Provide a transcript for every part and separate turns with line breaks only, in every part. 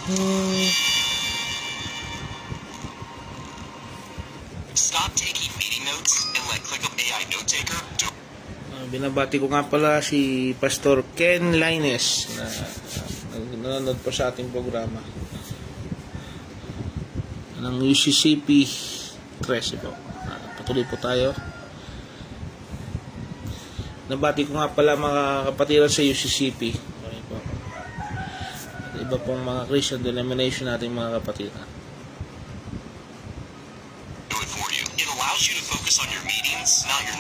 Stop taking meeting notes and let ClickUp AI Note Taker do.
Binabati ko nga pala si Pastor Ken Laines na nanonood pa sa ating programa ng UCCP 13 po. Patuloy po tayo. Nabati ko nga pala mga kapatiran sa UCCP. Okay po. At iba pong mga Christian denomination nating mga kapatiran.
Do it for you. It allows you to focus on your meetings, not your.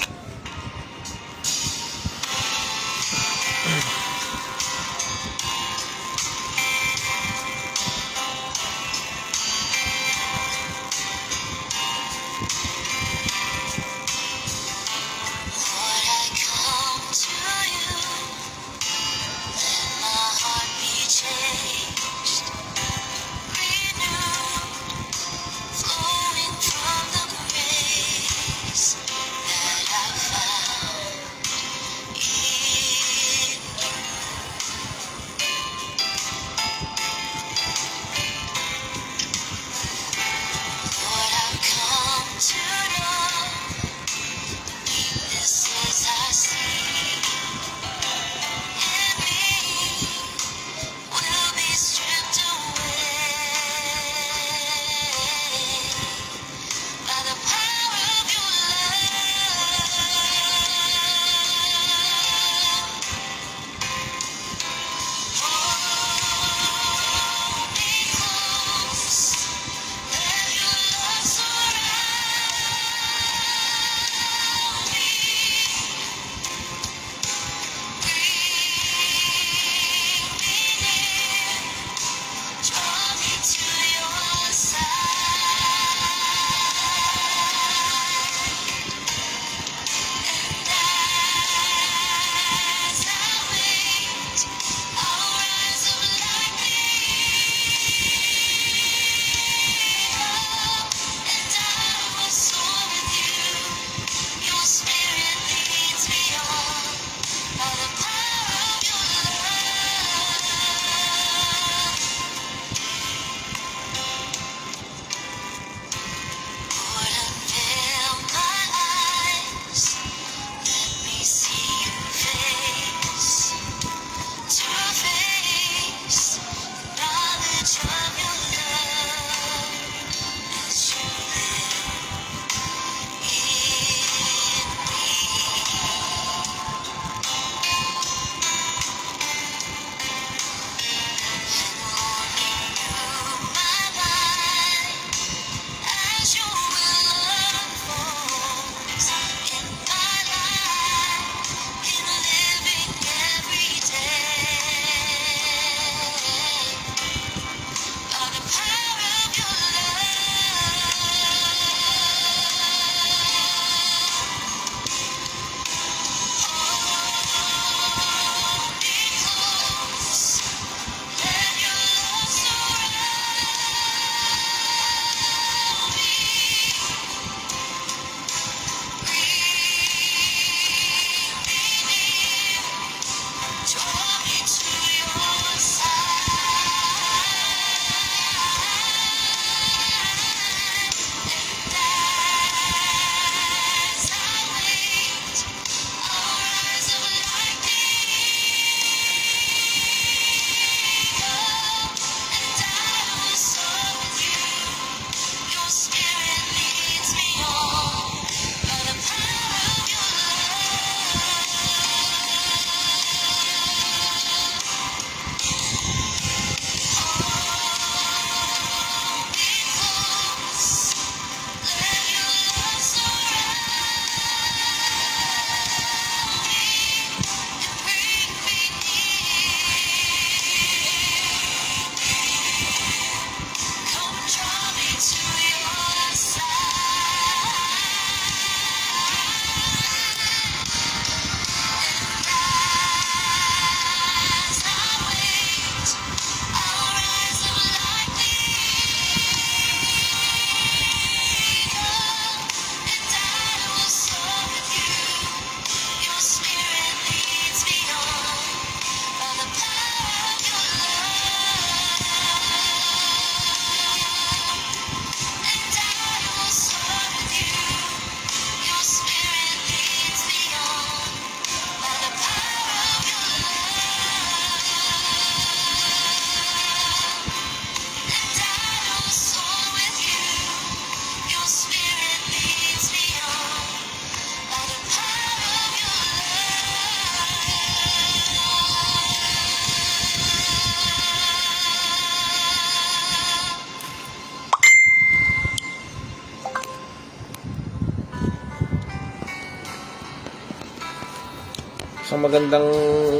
Isang magandang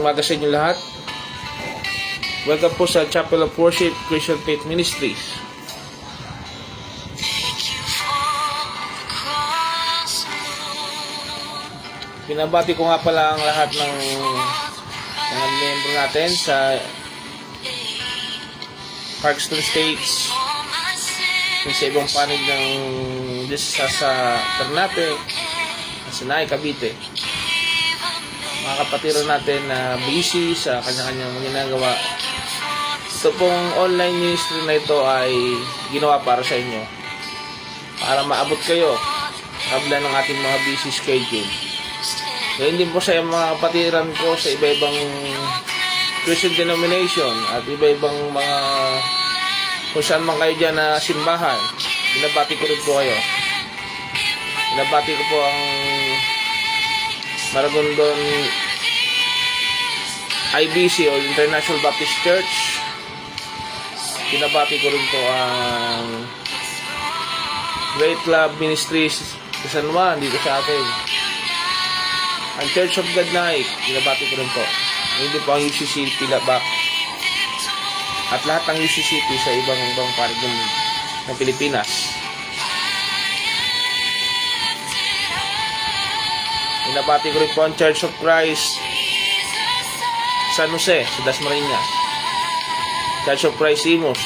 umaga sa inyo lahat. Welcome po sa Chapel of Worship Christian Faith Ministries. Binabati ko nga pala ang lahat ng mga member natin sa Parkston States, sa ibang panig ng sa Ternate, sa Naay, Cavite. Mga kapatiran natin na busy sa kanya-kanyang ginagawa. Ito pong online ministry na ito ay ginawa para sa inyo, para maabot kayo kabla ng ating mga busy schedule. Ngayon din po sa mga kapatiran ko sa iba-ibang Christian denomination at iba-ibang mga kung saan man kayo dyan na simbahan, binabati ko rin po kayo. Binabati ko po ang Maragondon IBC o International Baptist Church. Binabati ko rin po ang Great Love Ministries sa San Juan, dito sa atin. Ang Church of God Night, binabati ko rin po. Hindi po ang UCC Pilabak. At lahat ng UCCP sa ibang panig ng Pilipinas. Binabati ko rin po ang Church of Christ San Jose, sa Dasmariñas. Church of Christ Imus.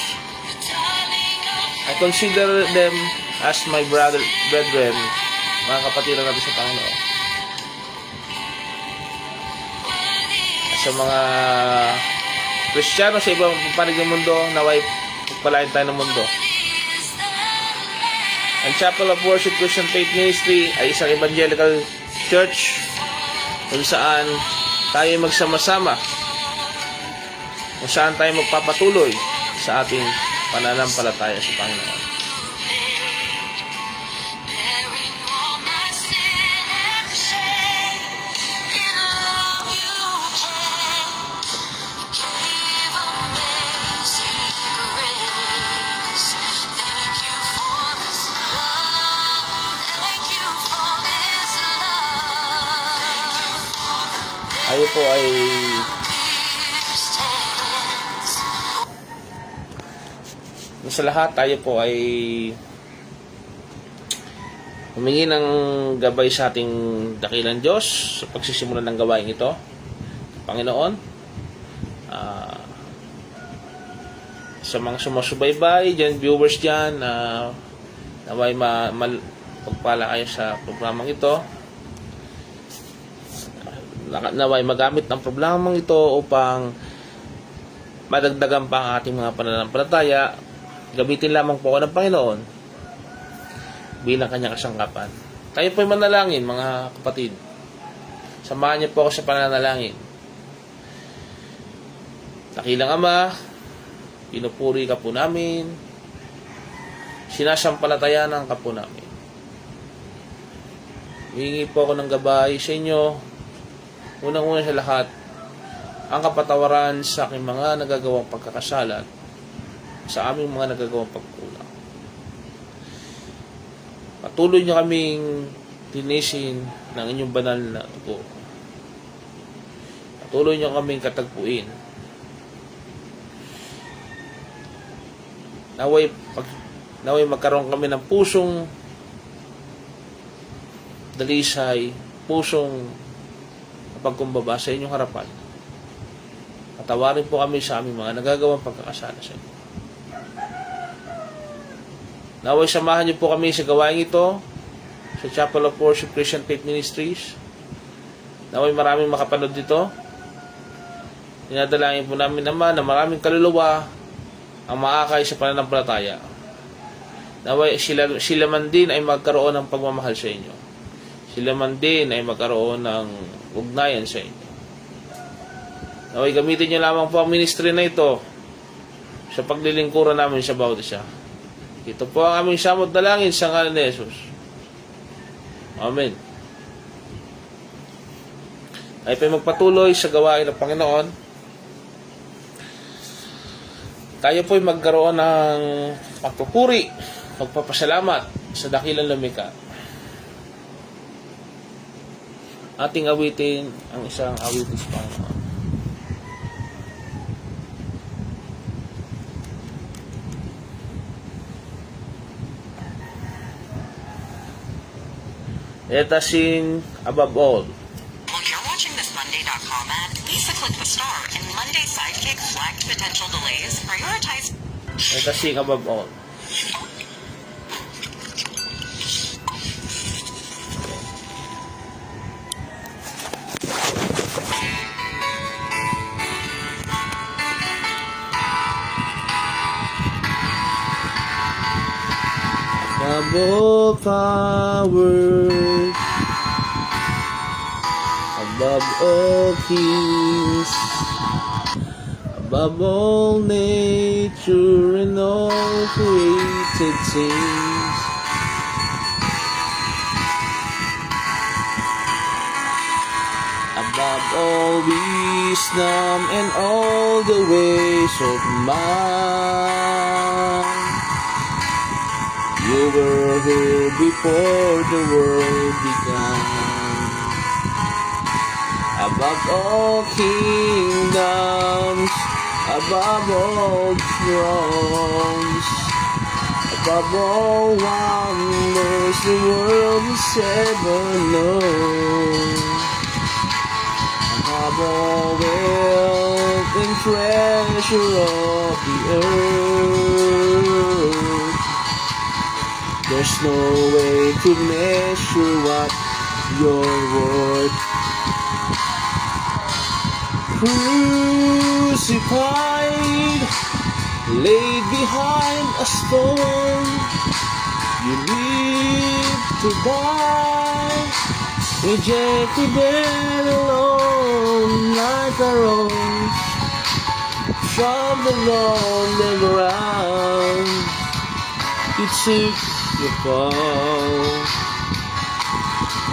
I consider them as my brethren, mga kapatiran natin sa Panginoon. Sa mga Kristiyano sa ibang panig ng mundo, naway pagpalain tayo ng mundo. Ang Chapel of Worship Christian Faith Ministry ay isang evangelical church kung saan tayo magsama-sama, kung saan tayo magpapatuloy sa ating pananampalataya sa Panginoon. Tayo po ay sa lahat, tayo po ay humingi ng gabay sa ating dakilang Diyos sa pagsisimula ng gawain ito. Panginoon, sa mga sumusubaybay dyan, viewers dyan, naway pagpala kayo sa programang ito. Naway magamit ng programang ito upang madagdagan pa ang ating mga pananampalataya. Gamitin lamang po ako ng Panginoon bilang kanyang kasangkapan. Tayo po'y manalangin, mga kapatid. Samahan niyo po ako sa pananalangin. Dakilang Ama, pinupuri ka po namin, sinasampalatayanan ka po namin. Humingi po ako ng gabay sa inyo. Unang-una sa lahat, ang kapatawaran sa aking mga nagagawang pagkakasala, sa aming mga nagagawang pagkulang. Patuloy niyo kaming linisin ng inyong banal na dugo. Patuloy niyo kaming katagpuin. Naway magkaroon kami ng pusong dalisay, pusong pagkumbaba sa inyong harapan. Patawarin po kami sa aming mga nagagawang pagkakasala sa inyo. Naway samahan niyo po kami sa gawain ito sa Chapel of Worship Christian Faith Ministries. Naway maraming makapanood dito. Dinadalangin po namin naman na maraming kaluluwa ang maakay sa pananampalataya. Naway sila man din ay magkaroon ng pagmamahal sa inyo. Sila man din ay magkaroon ng ugnayan sa inyo. Naway gamitin niyo lamang po ang ministry na ito sa paglilingkuran namin sa bawat isa. Ito po ang aming samot na langin sa ngalan ni Jesus. Amen. Ay pa magpatuloy sa gawain ng Panginoon. Tayo po'y magkaroon ng pagpupuri, pagpapasalamat sa dakilang lumikha. ating awitin ang isang awitin sa Panginoon. Let us sing above all.
While you're watching this Monday.com ad, Lisa click the star and Monday Sidekick flagged potential delays. Prioritize.
Let us sing above all. Above all powers, above all kings, above all nature and all created things, above all wisdom and all the ways of man. You were here before the world began. Above all kingdoms, above all thrones, above all wonders the world has ever known. Above all wealth and treasure of the earth, there's no way to measure what you're worth. Crucified, laid behind a stone, you live to die, rejected and alone like a rose, trampled on the ground. You took the fall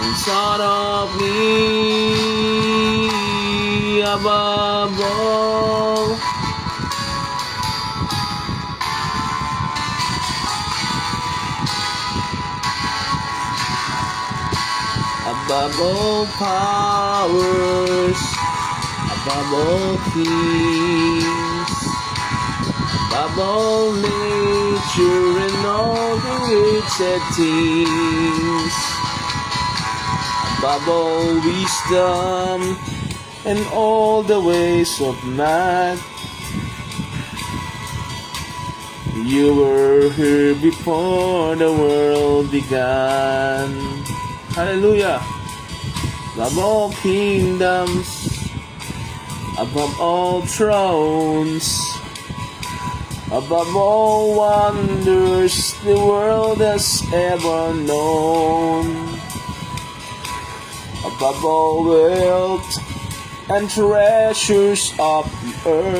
inside of me. Above all, above all powers, above all kings, above all nature and all created things, above all wisdom and all the ways of man. You were here before the world began. Hallelujah! Above all kingdoms, above all thrones, above all wonders the world has ever known, above all wealth and treasures of the earth,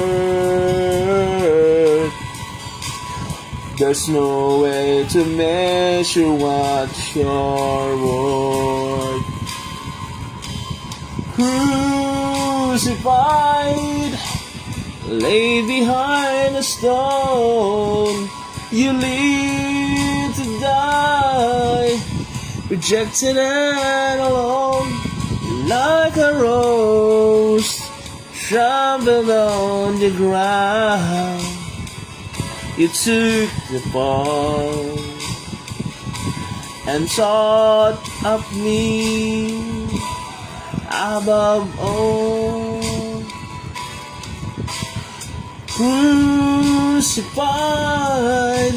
there's no way to measure what you're worth. Crucified, laid behind a stone, you live to die, rejected and alone, like a rose trampled on the ground. You took the fall and thought of me above all. Crucified,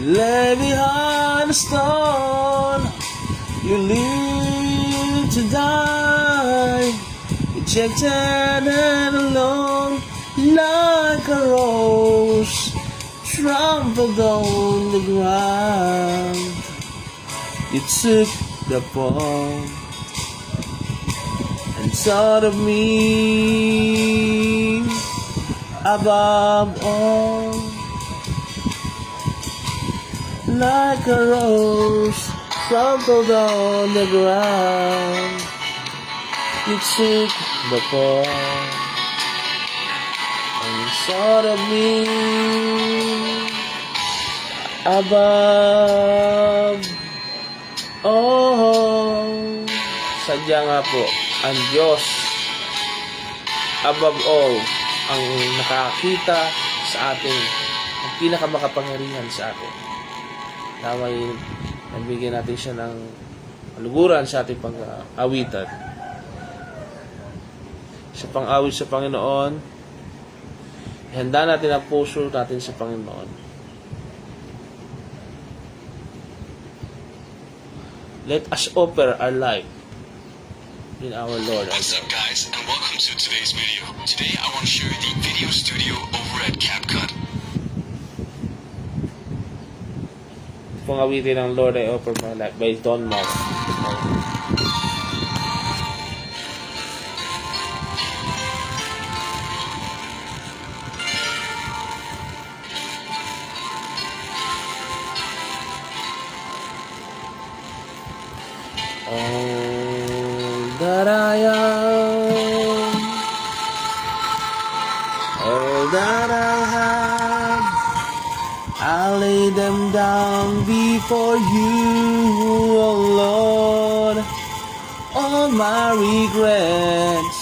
lay behind a stone, you live to die, rejected and alone, like a rose trampled on the ground. You took the fall and thought of me above all, like a rose trampled on the ground. You took the fall and thought of me above all. Sadya nga po, ang Diyos above all ang nakakita sa atin, ang pinakamakapangyarihan sa atin. Naway nabigyan natin siya ng kaluguran sa ating pang-awitan. Sa pang-awit sa Panginoon, ihanda natin ang puso natin sa Panginoon. Let us offer our life in our Lord.
What's up, guys, and welcome to today's video. Today I want to show you the video studio over at CapCut.
Pangawitin ng Lord I Offer My Life by Don Moen. All that I am, all that I have, I lay them down before you, oh Lord. All my regrets,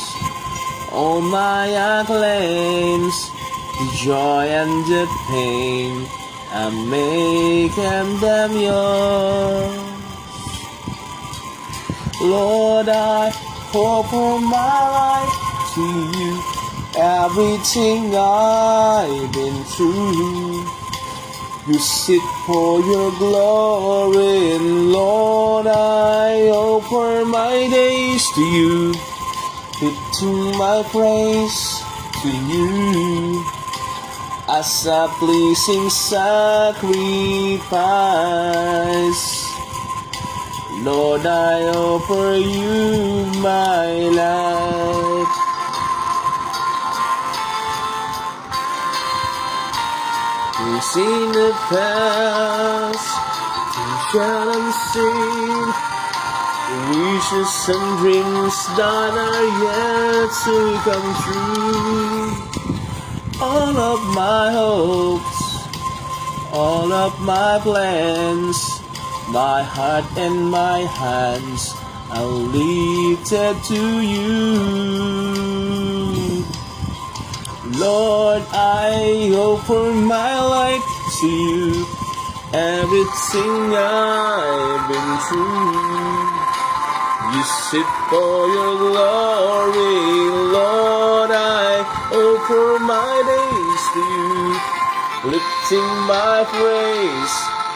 all my acclaims, the joy and the pain, I make them yours. Lord, I offer my life to you. Everything I've been through, you sit for your glory. And Lord, I offer my days to you, lifting my praise to you as a pleasing sacrifice. Lord, I offer you my life. We've seen the past, shall unseen, wishes and dreams that are yet to come true. All of my hopes, all of my plans, my heart and my hands are lifted to you. Lord, I offer my life to you. Everything I've been through, you sit for your glory. Lord, I offer my days to you, lifting my praise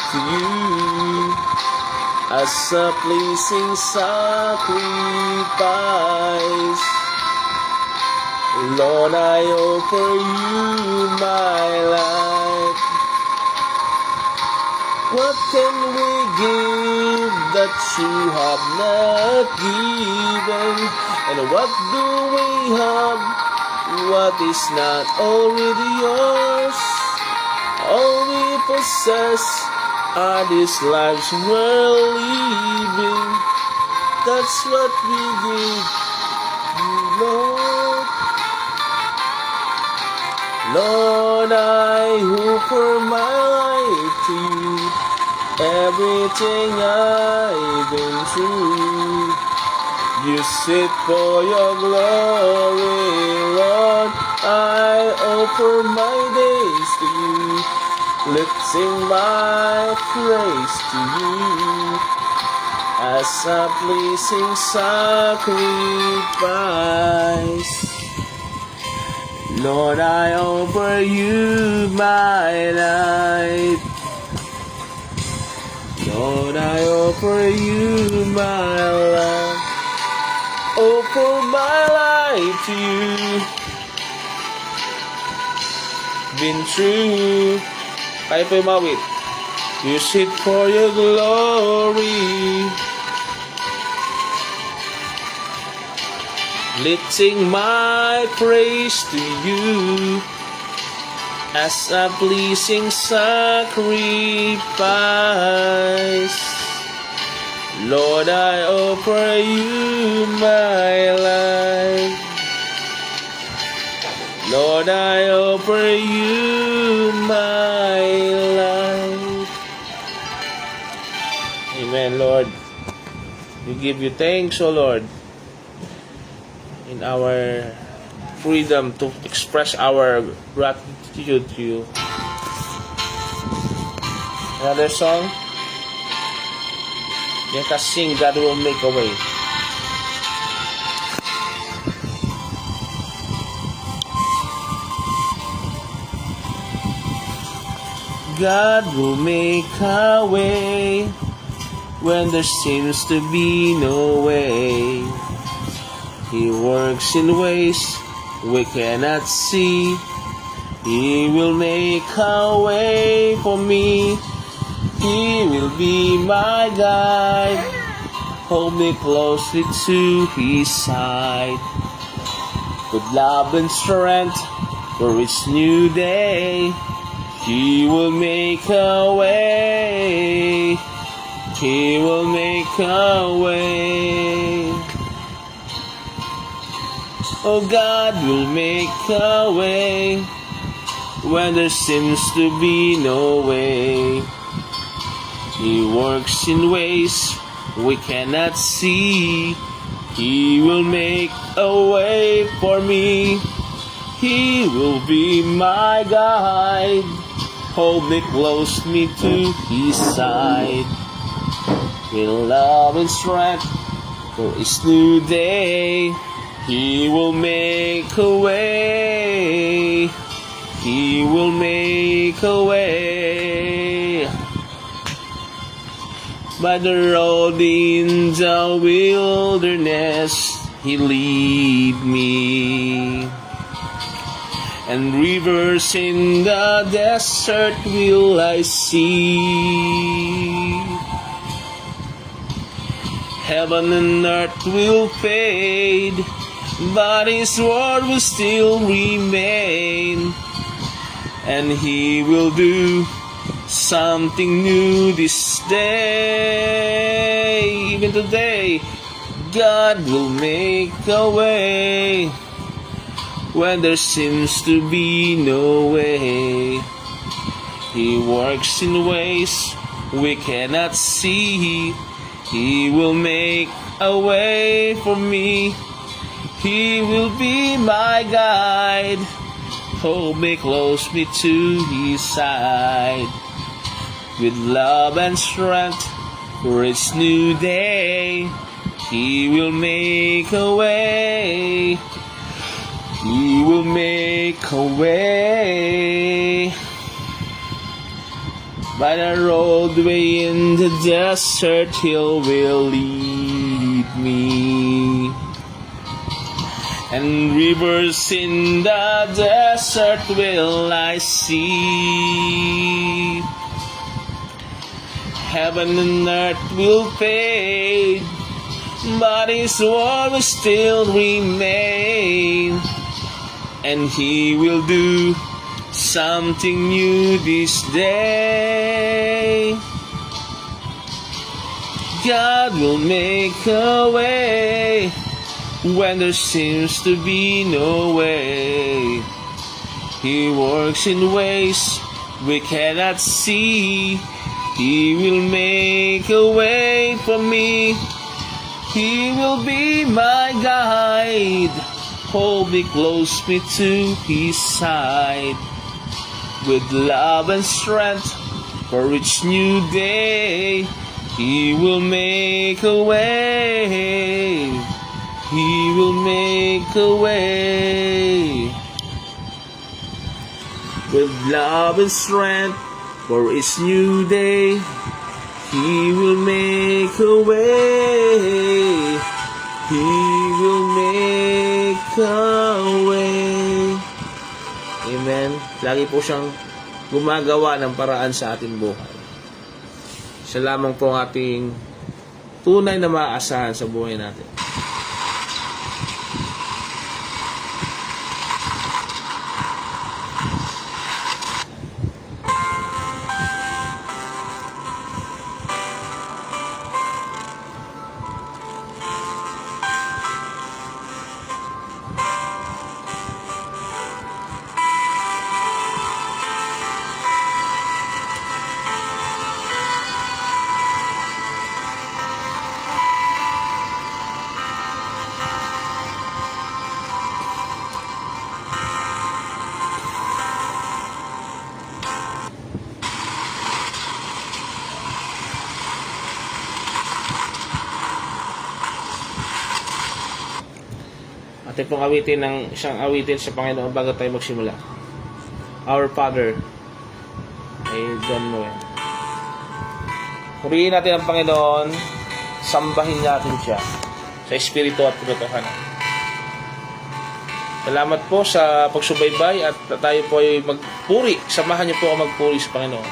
to you as a pleasing sacrifice. Lord, I offer you my life. What can we give that you have not given? And what do we have what is not already yours? All we possess are these lives we're living. That's what we give you, Lord. Lord, I offer my life to you. Everything I've been through, you sit for your glory. Lord, I offer my days to you, lifting my praise to you as a pleasing sacrifice. Lord, I offer you my life. Lord, I offer you my life. Offer my life to you. Been true. Kaya pa umawit. You sit for your glory, lifting my praise to you as a pleasing sacrifice. Lord, I offer you my life. Lord, I offer you my life. Amen, Lord. We give you thanks, O Lord. in our freedom to express our gratitude to you. Another song. Let us sing, God will make a way. God will make a way when there seems to be no way. He works in ways we cannot see. He will make a way for me. He will be my guide. Hold me closely to His side. With love and strength for each new day, He will make a way. He will make a way. Oh, God will make a way when there seems to be no way. He works in ways we cannot see. He will make a way for me. He will be my guide. Hold me closely to His side. With love and strength for each new day, He will make a way. He will make a way. By the road in the wilderness, He lead me. And rivers in the desert will I see. Heaven and earth will fade, but His word will still remain. And He will do something new this day. Even today, God will make a way when there seems to be no way. He works in ways we cannot see. He will make a way for me. He will be my guide. Hold me closely to His side. With love and strength for each new day, He will make a way. He will make a way. By the roadway in the desert, He will lead me. And rivers in the desert will I see. Heaven and earth will fade, but His word will still remain. And He will do something new this day. God will make a way when there seems to be no way. He works in ways we cannot see. He will make a way for me. He will be my guide. Hold me closely to His side. With love and strength for each new day, He will make a way. He will make a way. With love and strength for each new day, He will make a way. He will make a way. Amen. Lagi po siyang gumagawa ng paraan sa ating buhay. Siya lamang po ang ating tunay na maaasahan sa buhay natin. Ating pong awitin ng isang awitin sa Panginoon bago tayo magsimula. Our Father, ay John Noel. Purihin natin ang Panginoon, sambahin natin siya sa Espiritu at katotohanan. Salamat po sa pagsubaybay at tayo po ay magpuri. Samahan niyo po ako magpuri sa Panginoon.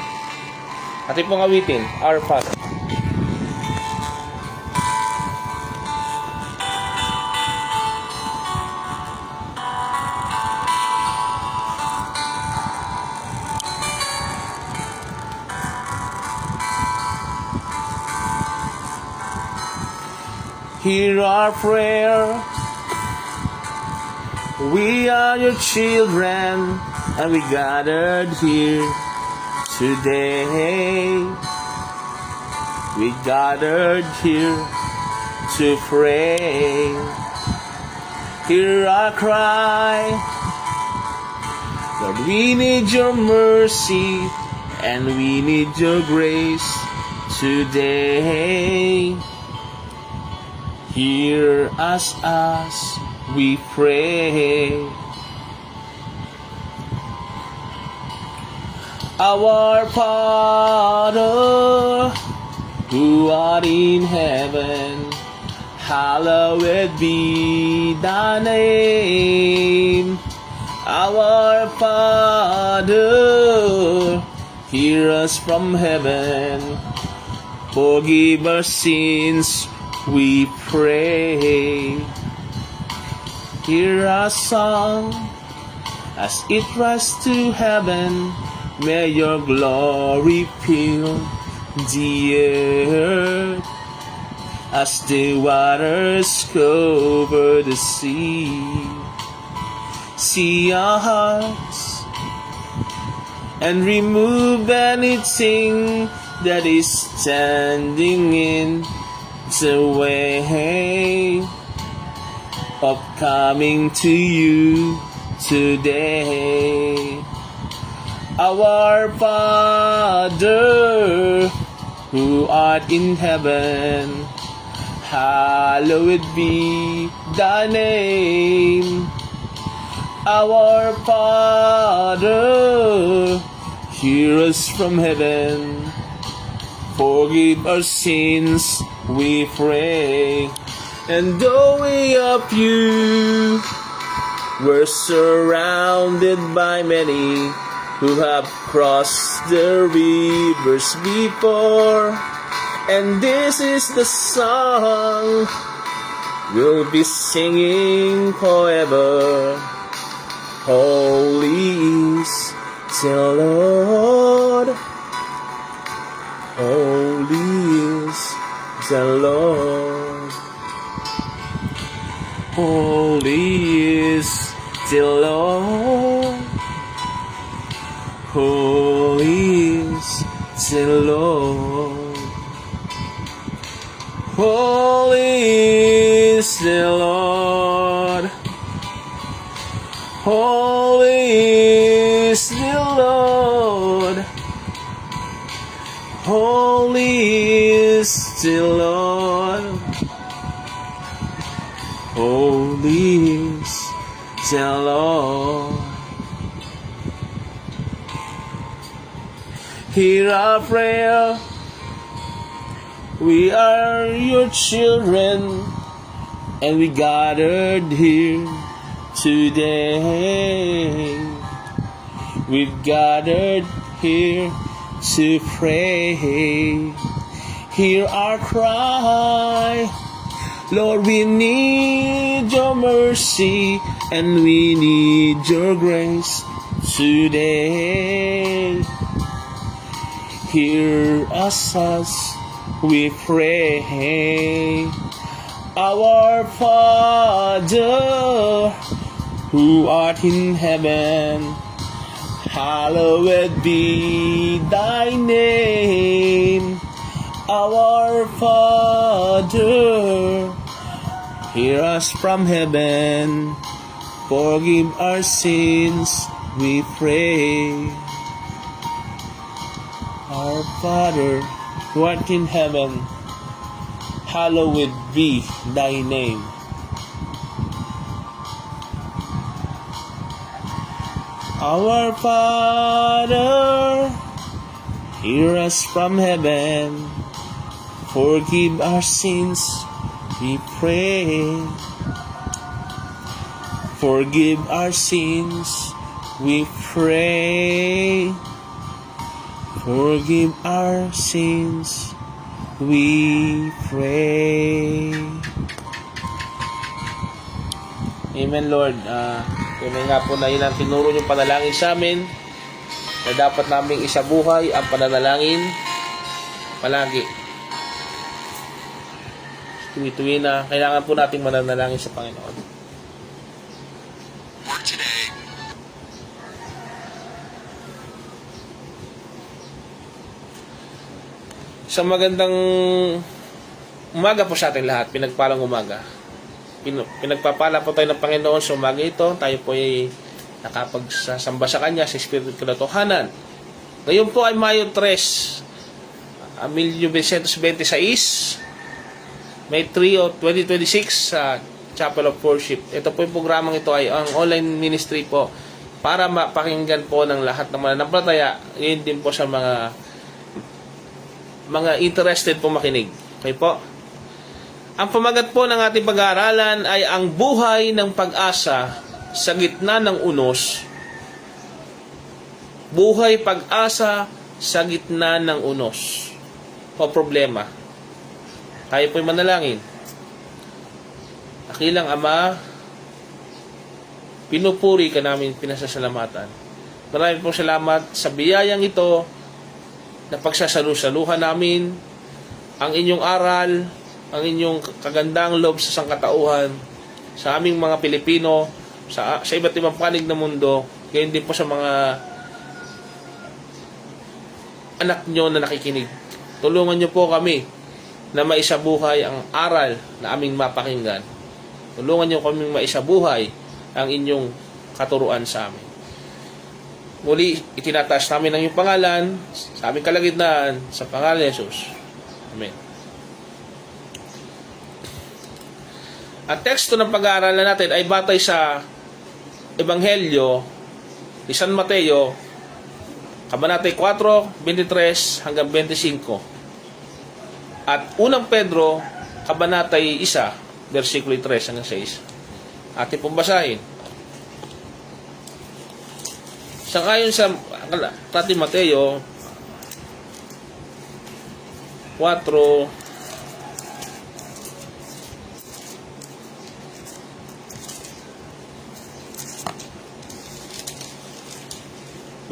Ating pong awitin, Our Father. Hear our prayer. We are your children, and we gathered here today. We gathered here to pray. Hear our cry. Lord, we need your mercy, and we need your grace today. Hear us as we pray. Our Father, who art in heaven, hallowed be thy name. Our Father, hear us from heaven, forgive our sins, we pray. Hear our song as it rises to heaven. May your glory fill the earth as the waters cover the sea. See our hearts and remove anything that is standing in the way of coming to you today. Our Father, who art in heaven, hallowed be thy name. Our Father, hear us from heaven, forgive our sins, we pray. And though we of you were surrounded by many who have crossed the rivers before, and this is the song we'll be singing forever. Holy is the Lord. Holy is the Lord. Holy is the Lord. Holy is the Lord. Holy is the Lord. Holy is the Lord. Holy is the Lord. Holy is the Lord. Hear our prayer. We are your children, and we gathered here today. We've gathered here to pray. Hear our cry. Lord, we need your mercy, and we need your grace today. Hear us as we pray. Our Father, who art in heaven, hallowed be thy name. Our Father, hear us from heaven, forgive our sins, we pray. Our Father, who art in heaven, hallowed be thy name. Our Father, hear us from heaven. Forgive our sins, we pray. Forgive our sins, we pray. Forgive our sins, we pray. Amen, Lord. Tunay nga po na yun ang tinuro yung panalangin sa amin na dapat naming isabuhay ang pananalangin palagi. Tuwi-tuwi na kailangan po nating mananalangin sa Panginoon.
Work today.
Isang magandang umaga po sa ating lahat, pinagpalang umaga. Pinagpapala po tayo ng Panginoon sa umaga ito. Tayo po ay nakapagsasamba sa Kanya sa Espiritu Katotohanan. Ngayon po ay Mayo 3, 1926, May 3 o 2026 sa Chapel of Worship. Ito po yung programang ito ay ang online ministry po para mapakinggan po ng lahat ng mananampalataya. Yun din po sa mga interested po makinig. Okay po? Ang pamagat po ng ating pag-aaralan ay ang buhay ng pag-asa sa gitna ng unos. Buhay pag-asa sa gitna ng unos o problema. Tayo po'y manalangin. Dakilang Ama, pinupuri ka namin, pinasasalamatan. Maraming pong salamat sa biyayang ito na pagsasalusaluhan namin ang inyong aral, ang inyong kagandang loob sa sangkatauhan, sa aming mga Pilipino, sa iba't ibang panig ng mundo, gayon din po sa mga anak nyo na nakikinig. Tulungan nyo po kami na maisabuhay ang aral na aming mapakinggan. Tulungan nyo kami maisabuhay ang inyong katuruan sa amin. Muli, itinataas namin ang iyong pangalan sa aming kalagitnaan sa pangalan ni Jesus. Amen. Ang teksto ng pag-aaralan natin ay batay sa Ebanghelyo ni San Mateo, Kabanatay 4, 23 hanggang 25. At unang Pedro, Kabanatay 1, versikulo 3 hanggang 6. Ating pong basahin. Sangayon sa Tati Mateo 4,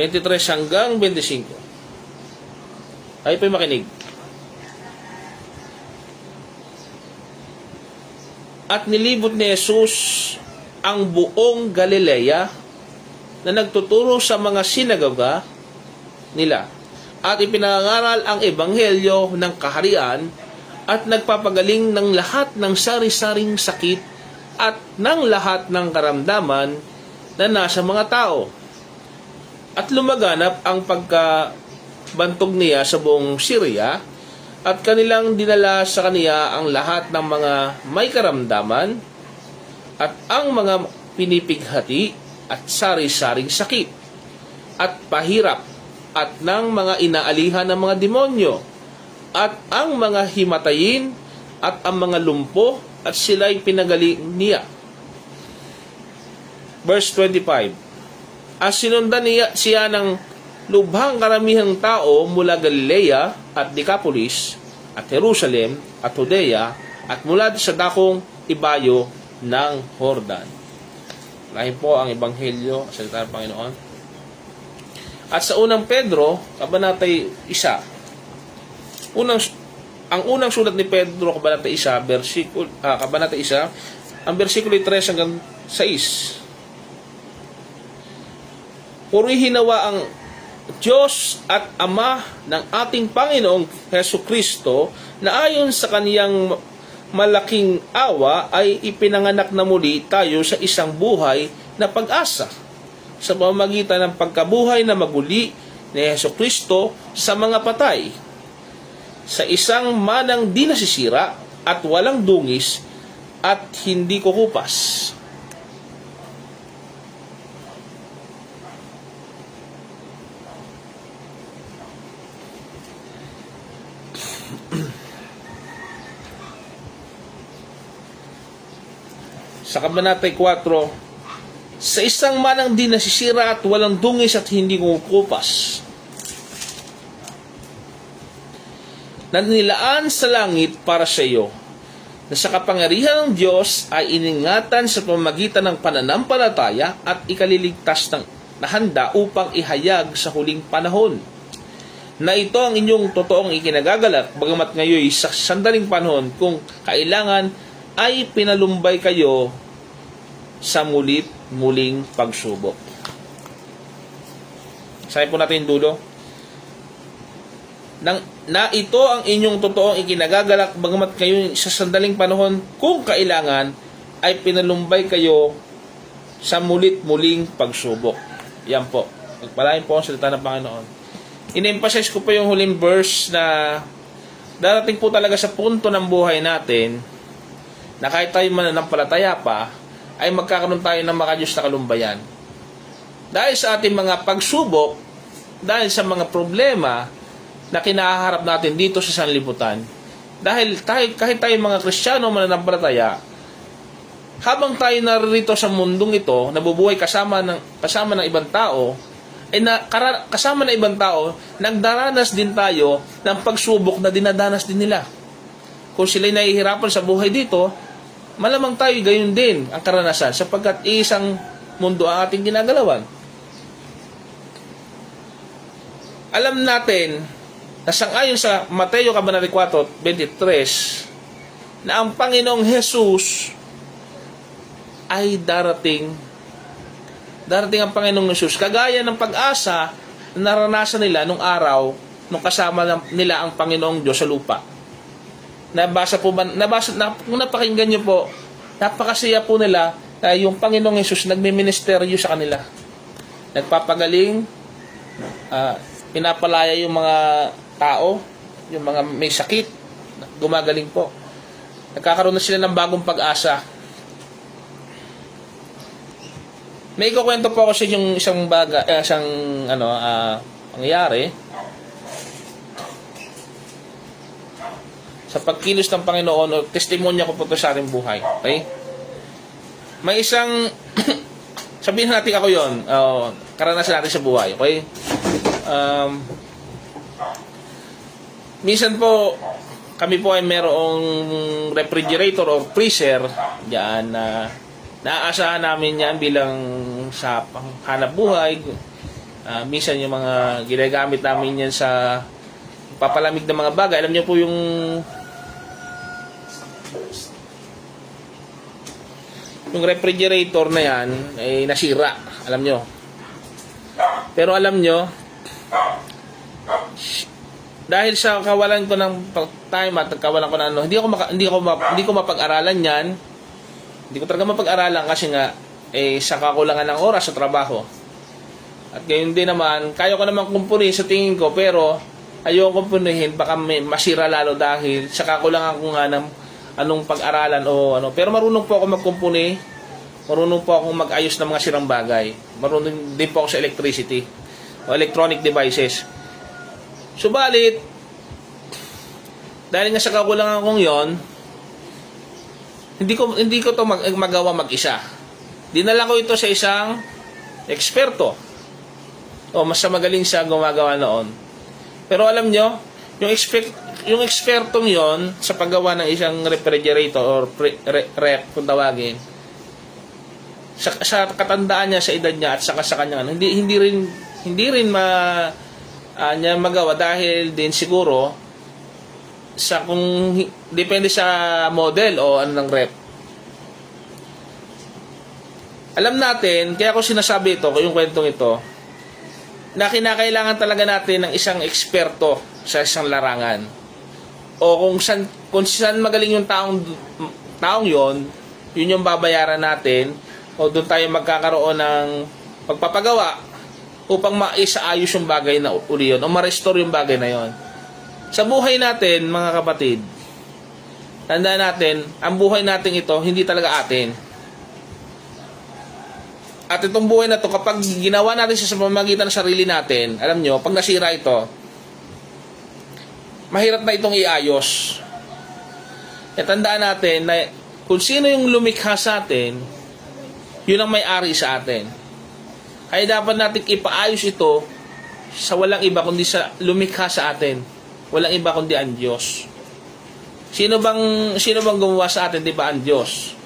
23 hanggang 25. Tayo po'y makinig. At nilibot ni Jesus ang buong Galilea na nagtuturo sa mga sinagoga nila at ipinangaral ang ebanghelyo ng kaharian at nagpapagaling ng lahat ng sari-saring sakit at ng lahat ng karamdaman na nasa mga tao. At lumaganap ang pagkabantog niya sa buong Syria at kanilang dinala sa kaniya ang lahat ng mga may karamdaman at ang mga pinipighati at sari-saring sakit at pahirap at ng mga inaalihan ng mga demonyo at ang mga himatayin at ang mga lumpo at sila'y pinagaling niya. Verse 25. As sinundan siya ng lubhang karamihang tao mula Galilea at Decapolis at Jerusalem at Judea at mula sa dakong ibayo ng Jordan. Lahin po ang ebanghelyo sa salita ng Panginoon. At sa unang Pedro, Kabanatay 1. Ang unang sulat ni Pedro, Kabanatay 1, Kabanatay 1, ang versikulo 3 hanggang 6. Purihin nawa ang Diyos at Ama ng ating Panginoong Hesukristo na ayon sa kaniyang malaking awa ay ipinanganak na muli tayo sa isang buhay na pag-asa sa pamamagitan ng pagkabuhay na maguli ni Hesukristo sa mga patay, sa isang manang di nasisira at walang dungis at hindi kukupas. Sa Kabanatay 4, sa isang manang di nasisira at walang dungis at hindi kumukupas, na nilaan sa langit para sa iyo, na sa kapangyarihan ng Diyos ay iningatan sa pamamagitan ng pananampalataya at ikaliligtas ng nahanda upang ihayag sa huling panahon. Na ito ang inyong totoong ikinagagalak, bagamat ngayon sa sandaling panahon kung kailangan ay pinalumbay kayo sa muling pagsubok. Sabi po natin dulo. Na ito ang inyong totoong ikinagagalak, bagamat kayo sa sandaling panahon kung kailangan ay pinalumbay kayo sa muling pagsubok. Yan po. Pagpalain po ang salita ng Panginoon. In-emphasize ko po yung huling verse na darating po talaga sa punto ng buhay natin na kahit tayo mananampalataya pa, ay magkakaroon tayo ng makadiyos na kalumbayan. Dahil sa ating mga pagsubok, dahil sa mga problema na kinaharap natin dito sa sanlibutan, dahil kahit tayo mga Kristiyano mananampalataya, habang tayo narito sa mundong ito, nabubuhay kasama ng ibang tao, kasama ng ibang tao, nagdaranas din tayo ng pagsubok na dinadanas din nila. Kung sila'y nahihirapan sa buhay dito, malamang tayo gayon din ang karanasan sapagkat isang mundo ang ating ginagalawan. Alam natin na sangayon sa Mateo Kabanatay 4:23 na ang Panginoong Jesus ay darating ang Panginoong Jesus kagaya ng pag-asa na naranasan nila nung araw nung kasama nila ang Panginoong Diyos sa lupa. Kung napakinggan nyo po, napakasaya po nila na yung Panginoong Jesus nagmi-ministeryo sa kanila. Nagpapagaling, pinapalaya yung mga tao, yung mga may sakit, gumagaling po. Nagkakaroon na sila ng bagong pag-asa. May ikukwento po ako sa yung pangyayari sa pagkilos ng Panginoon o testimonya ko po ito sa ating buhay. Okay? May isang sabihin natin ako yon, karanasan natin sa buhay. Okay? Minsan po kami po ay merong refrigerator or freezer diyan na naaasahan namin yan bilang sa hanap buhay. Minsan yung mga ginagamit namin yan sa papalamig ng mga bagay. Alam niyo po yung refrigerator na yan ay nasira. Alam nyo. Pero alam nyo, dahil sa kawalan ko ng time at kawalan ko ng hindi ko mapag-aralan yan. Hindi ko talaga mapag-aralan kasi nga sa kakulangan ng oras sa trabaho. At gayon din naman, kaya ko naman kumpuni sa tingin ko, pero ayoko kumpunihin, baka masira lalo dahil sa kakulangan ko nga ng anong pag-aralan o ano. Pero marunong po ako magkumpuni, marunong po ako mag-ayos ng mga sirang bagay. Marunong din po ako sa electricity o electronic devices. Subalit, dahil nga sa kakulangan kong yon, hindi ko to magawa mag-isa. Dinala ko ito sa isang eksperto. O mas magaling siya gumagawa noon. Pero alam nyo, yung ekspertong yon sa paggawa ng isang refrigerator or ref kung tawagin, sa katandaan niya, sa edad niya at saka sa kanya, hindi rin niya magawa dahil din siguro kung depende sa model o ano ng rep. Alam natin, kaya ko sinasabi ito, yung kwentong ito, na kinakailangan talaga natin ng isang eksperto sa isang larangan. O kung saan magaling yung taong yon, yun yung babayaran natin, o doon tayo magkakaroon ng pagpapagawa upang maisaayos yung bagay na uli yun, o ma-restore yung bagay na yon. Sa buhay natin, mga kapatid, tandaan natin, ang buhay natin ito, hindi talaga atin. At itong buhay na ito, kapag ginawa natin sa pamamagitan ng sarili natin, alam nyo, pag nasira ito, mahirap na itong iayos. E tandaan natin na kung sino yung lumikha sa atin, yun ang may-ari sa atin. Kaya dapat natin ipaayos ito sa walang iba kundi sa lumikha sa atin. Walang iba kundi ang Diyos. Sino bang gumawa sa atin, di ba, ang Diyos?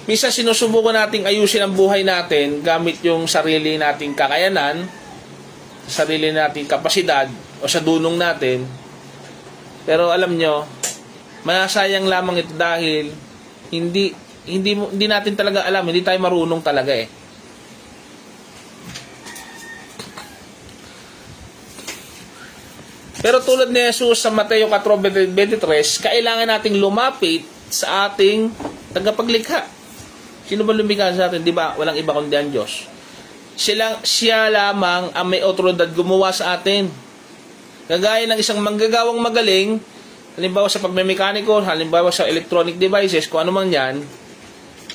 Minsan sinusubukan nating ayusin ang buhay natin gamit yung sarili nating kakayanan, sarili nating kapasidad o sa dunong natin. Pero alam nyo, masayang lamang ito dahil hindi natin talaga alam, hindi tayo marunong talaga eh. Pero tulad ni Jesus sa Mateo 4:23, kailangan nating lumapit sa ating tagapaglikha. Sino ba lumikha sa atin? Di ba? Walang iba kundi ang Diyos. Siya lamang ang may otoridad gumawa sa atin. Kagaya ng isang manggagawang magaling, halimbawa sa pagmemekaniko, halimbawa sa electronic devices, kung ano man yan,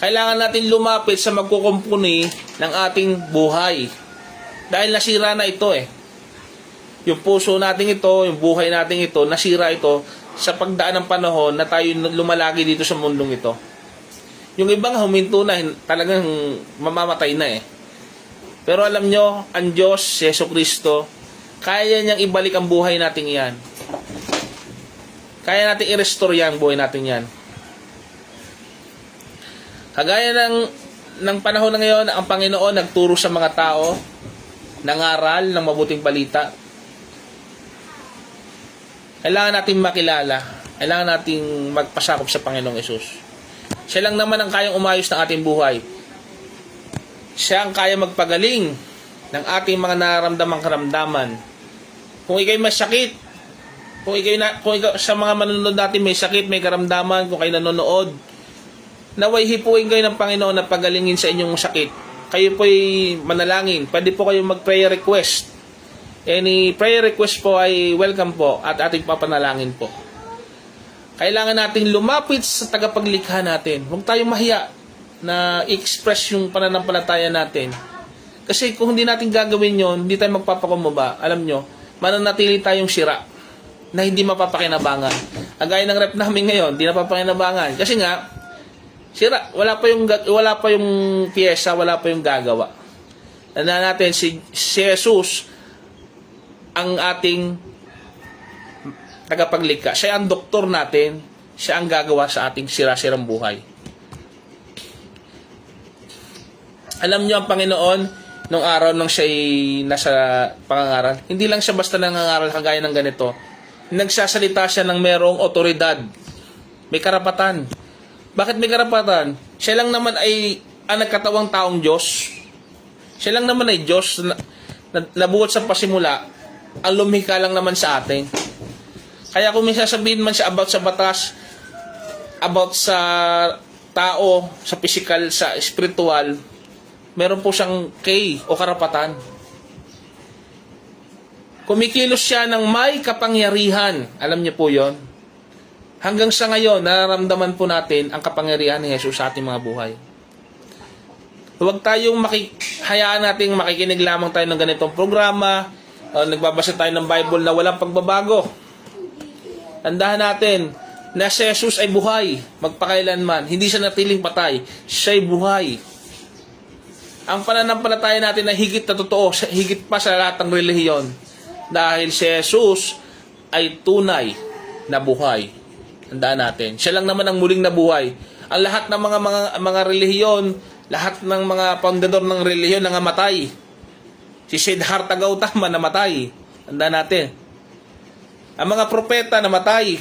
kailangan natin lumapit sa magkukumpuni ng ating buhay. Dahil nasira na ito eh. Yung puso natin ito, yung buhay natin ito, nasira ito sa pagdaan ng panahon na tayo lumalagi dito sa mundong ito. Yung ibang huminto na, talagang mamamatay na eh. Pero alam nyo, ang Diyos, si Jesucristo, kaya niyang ibalik ang buhay natin yan. Kaya natin i-restore yan, buhay natin yan. Kagaya ng panahon na ngayon, ang Panginoon nagturo sa mga tao, nangaral ng mabuting balita. Kailangan natin makilala, kailangan nating magpasakop sa Panginoong Yesus. Siya lang naman ang kayang umayos ng ating buhay. Siya ang kaya magpagaling ng ating mga nararamdamang karamdaman. Kung ikaw'y masakit, kung ikaw sa mga manonood natin may sakit, may karamdaman, kung kayo nanonood, naway hipuin kayo ng Panginoon na pagalingin sa inyong sakit. Kayo po'y manalangin. Pwede po kayo mag-prayer request. Any prayer request po ay welcome po at ating papanalangin po. Kailangan nating lumapit sa tagapaglikha natin. Huwag tayong mahiya na i-express yung pananampalataya natin. Kasi kung hindi natin gagawin yon, hindi tayo magpapakumbaba. Alam nyo, mananatili tayong sira na hindi mapapakinabangan. Ang gaya ng rep namin ngayon, hindi napapakinabangan. Kasi nga, sira, wala pa yung piyesa, wala pa yung gagawa. Tandaan natin, si Jesus ang ating tagapaglikha. Siya ang doktor natin, siya ang gagawa sa ating sira-sirang buhay. Alam niyo ang Panginoon, nung araw nang siya nasa pangangaral, hindi lang siya basta nangangaral kagaya ng ganito. Nagsasalita siya ng merong otoridad. May karapatan. Bakit may karapatan? Siya lang naman ay ang nagkatawang taong Diyos. Siya lang naman ay Diyos na nabuhat sa pasimula, ang lumikha lang naman sa atin. Kaya kung may sasabihin man siya about sa batas, about sa tao, sa physical, sa spiritual, meron po siyang kay o karapatan. Kumikilos siya ng may kapangyarihan. Alam niyo po yon. Hanggang sa ngayon, nararamdaman po natin ang kapangyarihan ni Jesus sa ating mga buhay. Huwag tayong hayaan nating makikinig lamang tayo ng ganitong programa, nagbabasa tayo ng Bible na walang pagbabago. Tandaan natin na si Jesus ay buhay, magpakailanman. Hindi siya natiling patay, siya ay buhay. Ang pananampalataya natin ay higit na totoo, higit pa sa lahat ng relihiyon. Dahil si Jesus ay tunay na buhay. Tandaan natin, siya lang naman ang muling nabuhay. Ang lahat ng mga relihiyon, lahat ng mga pundador ng relihiyon nangamatay. Si Siddhartha Gautama namatay. Tandaan natin. Ang mga propeta namatay.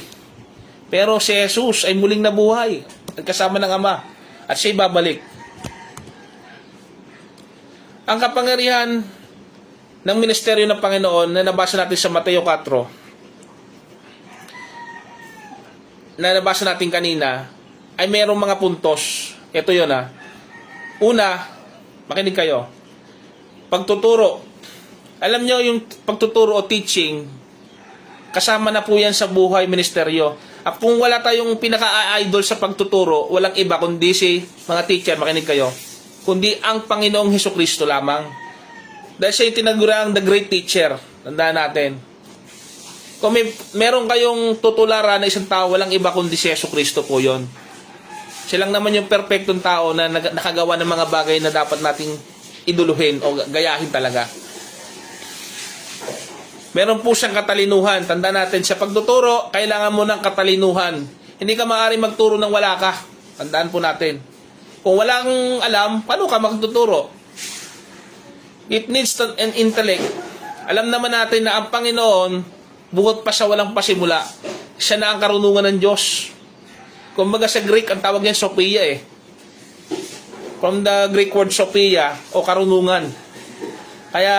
Pero si Jesus ay muling nabuhay. Nagkasama ng Ama. At siya'y babalik. Ang kapangyarihan ng ministeryo ng Panginoon na nabasa natin sa Mateo 4, na nabasa natin kanina, ay mayroong mga puntos. Ito yun Una, makinig kayo. Pagtuturo. Alam nyo yung pagtuturo o teaching, kasama na po yan sa buhay ministeryo. At kung wala tayong pinaka-idol sa pagtuturo, walang iba kundi si mga teacher, makinig kayo, kundi ang Panginoong Hesukristo lamang. Dahil siya yung tinaguriang the great teacher. Tandaan natin. Kung meron kayong tutularan na isang tao, walang iba kundi si Yesu Kristo po yon. Siya lang naman yung perfectong tao na nakagawa ng mga bagay na dapat nating iduluhin o gayahin talaga. Meron po siyang katalinuhan. Tandaan natin, sa pagtuturo, kailangan mo ng katalinuhan. Hindi ka maaaring magturo ng wala ka. Tandaan po natin. Kung walang alam, paano ka magtuturo? It needs an intellect. Alam naman natin na ang Panginoon, bukod pa sa walang pasimula, siya na ang karunungan ng Diyos. Kumbaga sa Greek, ang tawag niyan Sophia eh. From the Greek word Sophia, o karunungan. Kaya,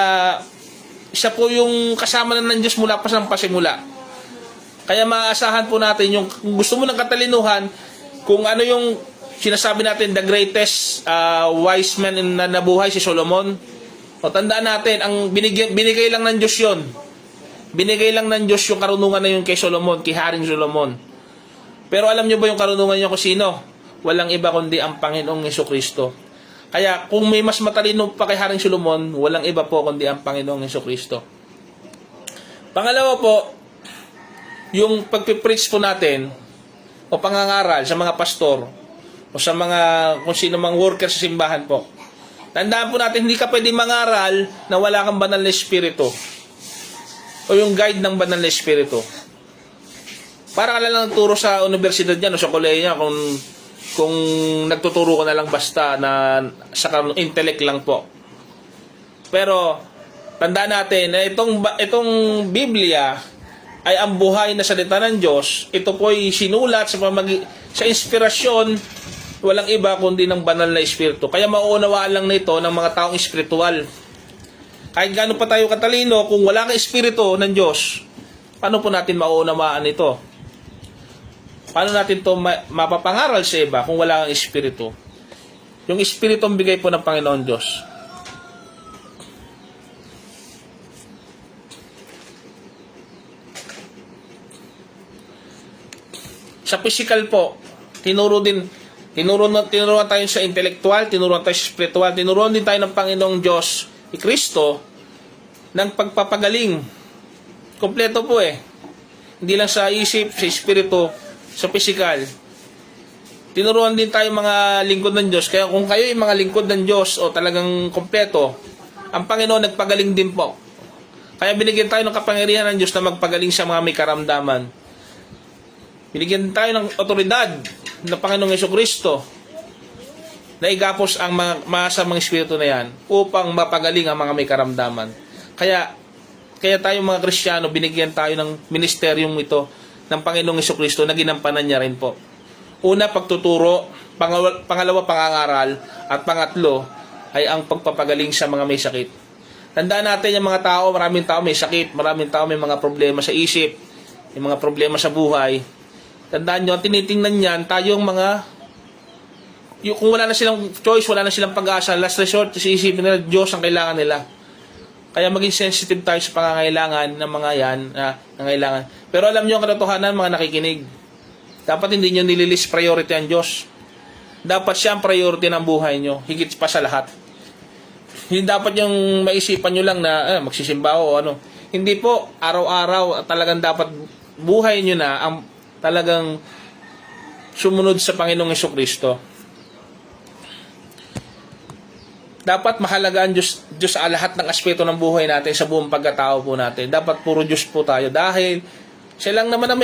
siya po yung kasama na ng Diyos mula pa sa pasimula. Kaya maaasahan po natin yung kung gusto mo ng katalinuhan, kung ano yung sinasabi natin, the greatest wise man na nabuhay, si Solomon. O tandaan natin, ang binigay lang ng Diyos yun. Binigay lang ng Diyos yung karunungan na yun kay Solomon, kay Haring Solomon. Pero alam nyo ba yung karunungan niya kung sino? Walang iba kundi ang Panginoong Jesucristo. Kaya kung may mas matalino pa kay Haring Solomon, walang iba po kundi ang Panginoong Jesucristo. Pangalawa po, yung pagpipreach po natin o pangangaral sa mga pastor o sa mga kung sino mang worker sa simbahan po. Tandaan po natin, hindi ka pwede mangaral na wala kang banal na espiritu o yung guide ng banal na espiritu. Para ka lang turo sa universidad niya o sa kolehiya kung nagtuturo ka na lang basta na sa intellect lang po. Pero tandaan natin na itong Biblia ay ang buhay na salita ng Diyos. Ito po ay sinulat sa inspirasyon, walang iba kundi ng banal na espiritu. Kaya mauunawaan lang nito ng mga taong espiritual. Kahit gaano pa tayo katalino, kung wala kang espiritu ng Diyos, paano po natin mauunawaan ito? Paano natin ito mapapangaral sa iba kung wala kang espiritu? Yung espiritu ang bigay po ng Panginoon Diyos. Sa physical po, tinuruan tayo sa intellectual, tinuruan tayo sa spiritual, tinuruan din tayo ng Panginoong Diyos, ni Kristo, ng pagpapagaling. Kompleto po eh. Hindi lang sa isip, sa espiritu, sa physical. Tinuruan din tayo mga lingkod ng Diyos. Kaya kung kayo yung mga lingkod ng Diyos o talagang kompleto, ang Panginoon nagpagaling din po. Kaya binigyan tayo ng kapangyarihan ng Diyos na magpagaling sa mga may karamdaman. Binigyan tayo ng otoridad ng Panginoong Jesucristo na igapos ang mga masamang espiritu na yan upang mapagaling ang mga may karamdaman. Kaya tayong mga Kristiyano, binigyan tayo ng ministeryong ito ng Panginoong Jesucristo na ginampanan niya rin po. Una, pagtuturo. Pangalawa, pangangaral. At pangatlo, ay ang pagpapagaling sa mga may sakit. Tandaan natin yung mga tao, maraming tao may sakit, maraming tao may mga problema sa isip, may mga problema sa buhay. Tandaan nyo, tinitingnan yan, tayong mga, kung wala na silang choice, wala na silang pag-asa, last resort, isipin nila, Diyos ang kailangan nila. Kaya maging sensitive tayo sa pangangailangan ng mga yan, nangailangan. Pero alam nyo ang katotohanan, mga nakikinig. Dapat hindi nyo nililis priority ang Diyos. Dapat siya ang priority ng buhay nyo, higit pa sa lahat. Hindi dapat yung maisipan nyo lang na magsisimba o ano. Hindi po, araw-araw talagang dapat buhay nyo na ang talagang sumunod sa Panginoong Jesucristo. Dapat mahalaga ang Diyos sa lahat ng aspeto ng buhay natin, sa buong pagkatao po natin. Dapat puro Diyos po tayo dahil siya lang naman ang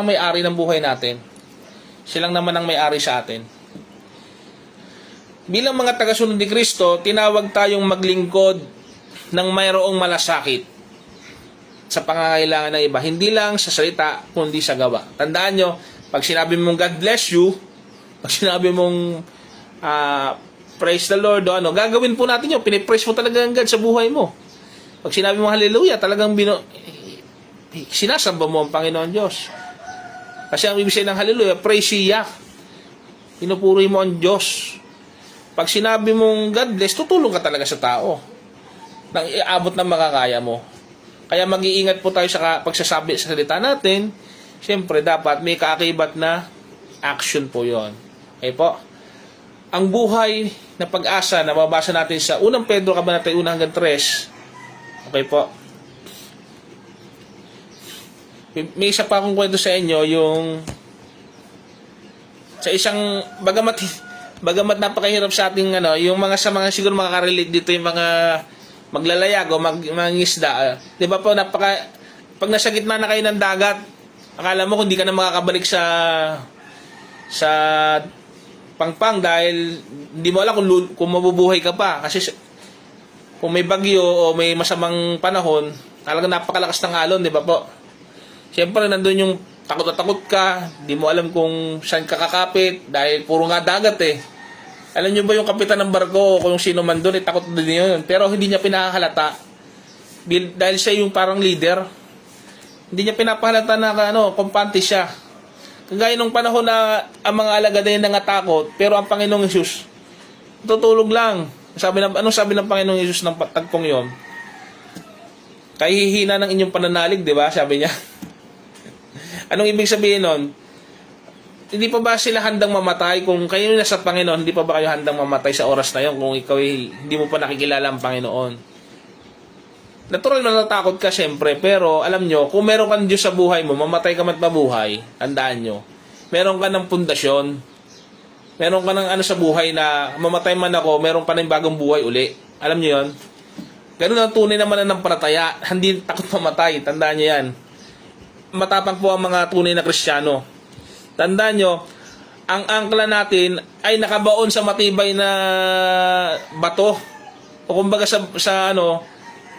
may-ari ng buhay natin. Siya lang naman ang may-ari sa atin. Bilang mga tagasunod ni Kristo, tinawag tayong maglingkod ng mayroong malasakit sa pangangailangan ng iba. Hindi lang sa salita, kundi sa gawa. Tandaan nyo, pag sinabi mong God bless you, pag sinabi mong praise the Lord, o ano, gagawin po natin yun. Pinipraise mo talaga ang God sa buhay mo. Pag sinabi mo hallelujah, talagang sinasamba mo ang Panginoon Diyos. Kasi ang ibig sabihin ng hallelujah, praise siya. Pinupuri mo ang Diyos. Pag sinabi mong God bless, tutulong ka talaga sa tao. Nang iabot ng makakaya mo. Kaya mag-iingat po tayo sa pagsasabi sa salita natin. Siyempre, dapat may kaakibat na action po yon. Okay po? Ang buhay na pag-asa na mababasa natin sa unang Pedro, kabanata 1 hanggang 3. Okay po? May isa pa akong kwento sa inyo, yung sa isang bagamat napakahirap sa ating yung sa mga siguro makaka-relate dito yung mga maglalayag o mangingisda. 'Di ba po pag nasa gitna na kayo ng dagat, akala mo kung hindi ka na makakabalik sa pangpang dahil hindi mo alam kung mabubuhay ka pa kasi kung may bagyo o may masamang panahon, talagang napakalakas ng alon, 'di ba po? Siyempre nandun yung takot na takot ka, di mo alam kung saan ka kakapit dahil puro nga dagat eh. Alam nyo ba yung kapitan ng barko o kung sino man doon, takot din yun. Pero hindi niya pinahalata dahil siya yung parang leader. Hindi niya pinapahalata na kumpante siya. Kagaya nung panahon na ang mga alagad ay nangatakot, pero ang Panginoong Hesus tutulog lang. Anong sabi ng Panginoong Hesus ng tagpong yon? Kahihina ng inyong pananalig, di ba? Sabi niya. Anong ibig sabihin nun? Hindi pa ba sila handang mamatay? Kung kayo nasa Panginoon, hindi pa ba kayo handang mamatay sa oras na yun kung ikaw hindi mo pa nakikilala ang Panginoon? Natural na natakot ka siyempre, pero alam nyo, kung meron kang Diyos sa buhay mo, mamatay ka mat mabuhay, tandaan nyo, meron ka ng pundasyon, meron ka ng sa buhay na mamatay man ako, meron ka ng bagong buhay uli. Alam nyo yun? Ganun ang tunay naman ng palataya, hindi takot mamatay, tandaan nyo yan. Matapang po ang mga tunay na Kristiyano. Tandaan nyo, ang angkla natin ay nakabaon sa matibay na bato. O kumbaga sa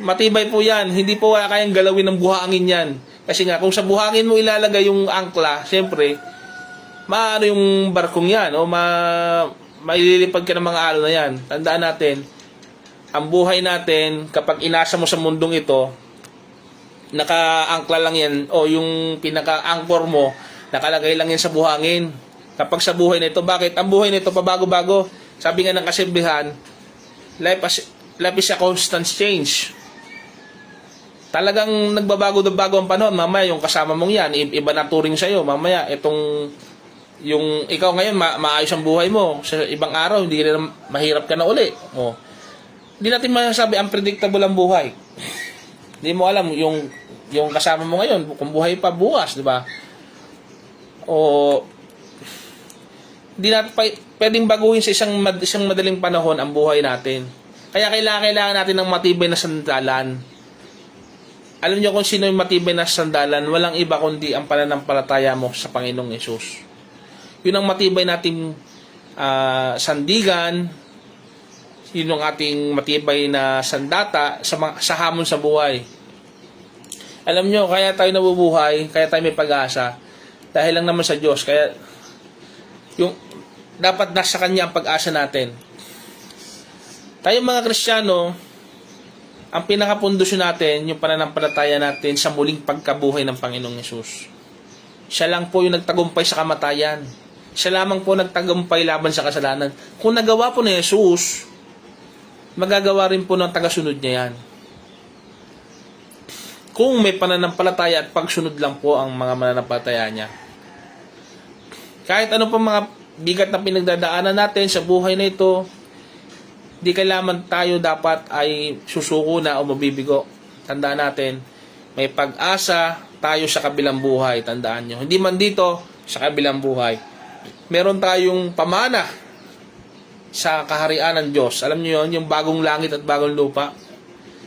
matibay po yan. Hindi po kayang galawin ng buhangin yan. Kasi nga, kung sa buhangin mo ilalagay yung angkla, siyempre, maano yung barkong yan. O maililipad ka ng mga alon na yan. Tandaan natin, ang buhay natin, kapag inasa mo sa mundong ito, naka-angkla lang yan o yung pinaka-anchor mo nakalagay lang yan sa buhangin. Kapag sa buhay na ito, bakit? Ang buhay na ito pabago-bago. Sabi nga ng kasilbihan, life is a constant change. Talagang nagbabago ang panahon. Mamaya yung kasama mong yan, iba na turing sa'yo. Mamaya yung ikaw ngayon maayos ang buhay mo, sa ibang araw hindi na mahirap ka na uli. Hindi natin masasabi unpredictable ang buhay. Hindi mo alam yung kasama mo ngayon kung buhay pa bukas, di ba? O hindi natin pwedeng baguhin sa isang madaling panahon ang buhay natin. Kaya kailangan natin ng matibay na sandalan. Alam niyo kung sino yung matibay na sandalan? Walang iba kundi ang pananampalataya mo sa Panginoong Hesus. Yun ang matibay nating sandigan. Yun ang ating matibay na sandata sa hamon sa buhay. Alam nyo, kaya tayo nabubuhay, kaya tayo may pag-asa, dahil lang naman sa Diyos. Kaya, dapat nasa Kanya ang pag-asa natin. Tayong mga Kristiyano, ang pinakapundosyon natin, yung pananampalataya natin sa muling pagkabuhay ng Panginoong Hesus. Siya lang po yung nagtagumpay sa kamatayan. Siya lamang po nagtagumpay laban sa kasalanan. Kung nagawa po ni Jesus, magagawa rin po ng tagasunod niya yan. Kung may pananampalataya at pagsunod lang po ang mga mananampalataya niya. Kahit ano pa mga bigat na pinagdadaanan natin sa buhay na ito, di kailangan tayo dapat ay susuko na o mabibigo. Tandaan natin, may pag-asa tayo sa kabilang buhay. Tandaan nyo. Hindi man dito, sa kabilang buhay. Meron tayong pamana sa kaharian ng Diyos. Alam niyo yon, yung bagong langit at bagong lupa.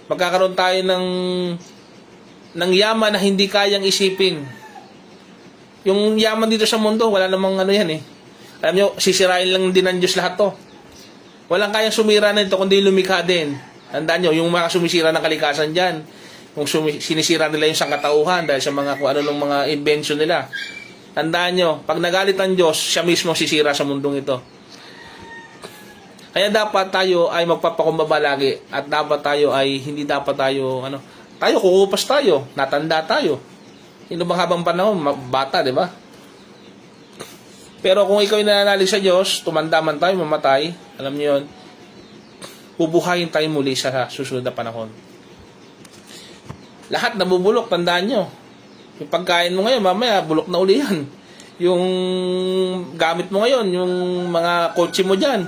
Magkakaroon tayo ng yaman na hindi kayang isipin. Yung yaman dito sa mundo, wala namang yan eh. Alam niyo, sisirain lang din ng Diyos lahat to. Walang kayang sumira na ito kundi lumikha din. Tandaan nyo, yung mga sumisira ng kalikasan dyan, yung sinisira nila yung sangkatauhan dahil sa mga kung ano ng mga invention nila. Tandaan nyo, pag nagalit ang Diyos, siya mismo sisira sa mundong ito. Kaya dapat tayo ay magpapakumbaba lagi at dapat tayo ay hindi dapat tayo tayo kukupas tayo, natanda tayo. Sino bang habang panahon, bata, di ba? Pero kung ikaw ay nananalig sa Diyos, tumanda man tayo, mamatay, alam niyo yun, bubuhayin tayo muli sa susunod na panahon. Lahat nabubulok, tandaan nyo. Yung pagkain mo ngayon, mamaya, bulok na uli yan. Yung gamit mo ngayon, yung mga kotse mo dyan,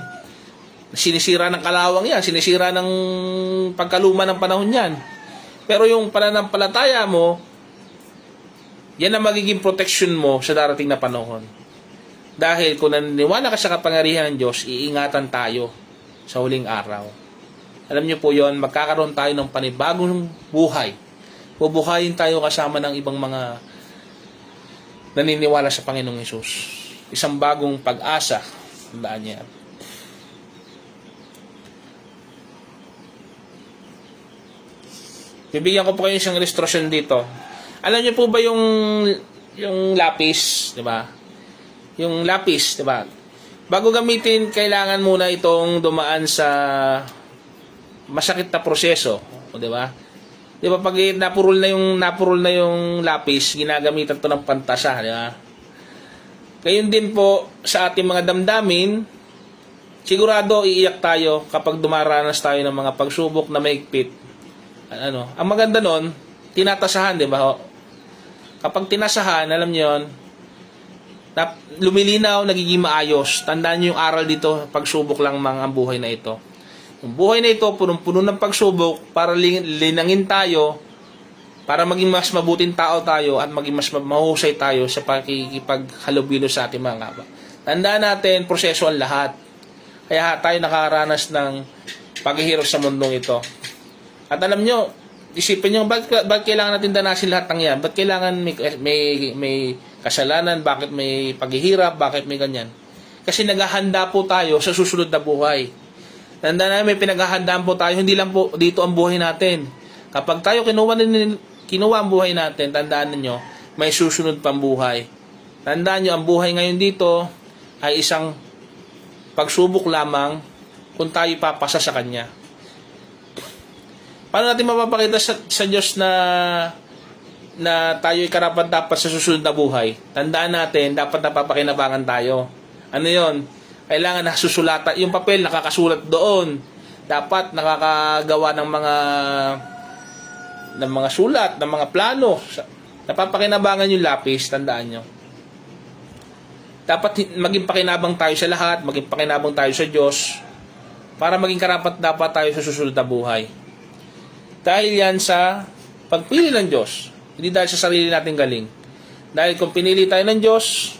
sinisira ng kalawang yan, sinisira ng pagkaluma ng panahon yan. Pero yung pananampalataya mo, yan ang magiging protection mo sa darating na panahon. Dahil kung naniniwala ka sa kapangyarihan ng Diyos, iingatan tayo sa huling araw. Alam niyo po yon, magkakaroon tayo ng panibagong buhay. Bubuhayin tayo kasama ng ibang mga naniniwala sa Panginoong Hesus. Isang bagong pag-asa. Tandaan niya. Bibigyan ko po kayo isang illustration dito. Alam niyo po ba yung lapis, di ba? Yung lapis, di ba? Bago gamitin, kailangan muna itong dumaan sa masakit na proseso, di ba? Di ba pag napurol na yung lapis, ginagamitan to ng pantasa, di ba? Gayon din po sa ating mga damdamin, sigurado iiyak tayo kapag dumaranas tayo ng mga pagsubok na maigpit. Ang maganda nun, tinatasahan, di ba? Kapag tinasahan, alam niyo yun, lumilinaw, nagiging maayos. Tandaan niyo yung aral dito, pagsubok lang ang buhay na ito. Yung buhay na ito, punong-puno ng pagsubok para linangin tayo, para maging mas mabuting tao tayo at maging mas mahusay tayo sa pakikipaghalubilo sa ating mga kapwa. Tandaan natin, proseso ang lahat. Kaya tayo nakaranas ng paghihirap sa mundong ito. At alam nyo, isipin nyo, bakit kailangan natin danasin lahat ng yan? Bakit kailangan may kasalanan? Bakit may paghihirap? Bakit may ganyan? Kasi naghahanda po tayo sa susunod na buhay. Tandaan na may pinaghahandaan po tayo, hindi lang po dito ang buhay natin. Kapag tayo kinuha ang buhay natin, tandaan niyo may susunod pang buhay. Tandaan nyo, ang buhay ngayon dito ay isang pagsubok lamang kung tayo papasa sa Kanya. Paano natin mapapakita sa Diyos na tayo ay karapat-dapat sa susunod na buhay? Tandaan natin, dapat napapakinabangan tayo. Ano yon? Kailangan nasusulatan. Yung papel, nakakasulat doon. Dapat nakakagawa ng mga sulat, ng mga plano. Napapakinabangan yung lapis, tandaan nyo. Dapat maging pakinabang tayo sa lahat, maging pakinabang tayo sa Diyos, para maging karapat-dapat tayo sa susunod na buhay. Dahil yan sa pagpili ng Diyos. Hindi dahil sa sarili nating galing. Dahil kung pinili tayo ng Diyos,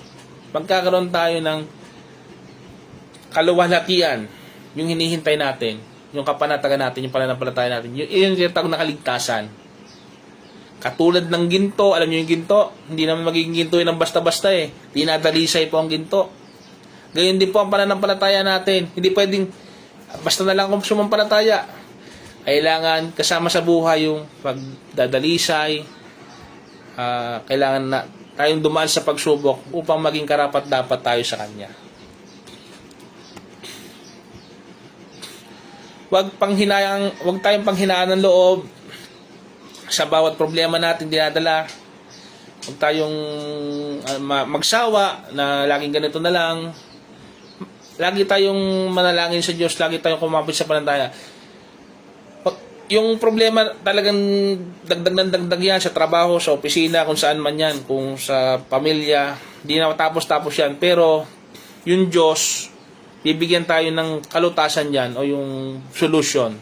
magkakaroon tayo ng kaluwalhatian, yung hinihintay natin, yung kapanatagan natin, yung pananampalataya natin, yung tinatawag na kaligtasan. Katulad ng ginto, alam niyo yung ginto, hindi naman magiging ginto yun ng basta-basta eh. Dinadalisay po ang ginto. Gayon din po ang pananampalataya natin. Hindi pwedeng, basta na lang kung sumampalataya. Kailangan kasama sa buhay yung pagdadalisay. Kailangan na tayong dumaan sa pagsubok upang maging karapat-dapat tayo sa Kanya. Huwag tayong panghinaan ng loob sa bawat problema natin dinadala. Huwag tayong magsawa na laging ganito na lang. Lagi tayong manalangin sa Diyos, lagi tayong kumapit sa pananampalataya. Yung problema talagang dagdag yan sa trabaho, sa opisina, kung saan man yan, kung sa pamilya, di na tapos-tapos yan. Pero yung Diyos, bibigyan tayo ng kalutasan dyan o yung solution.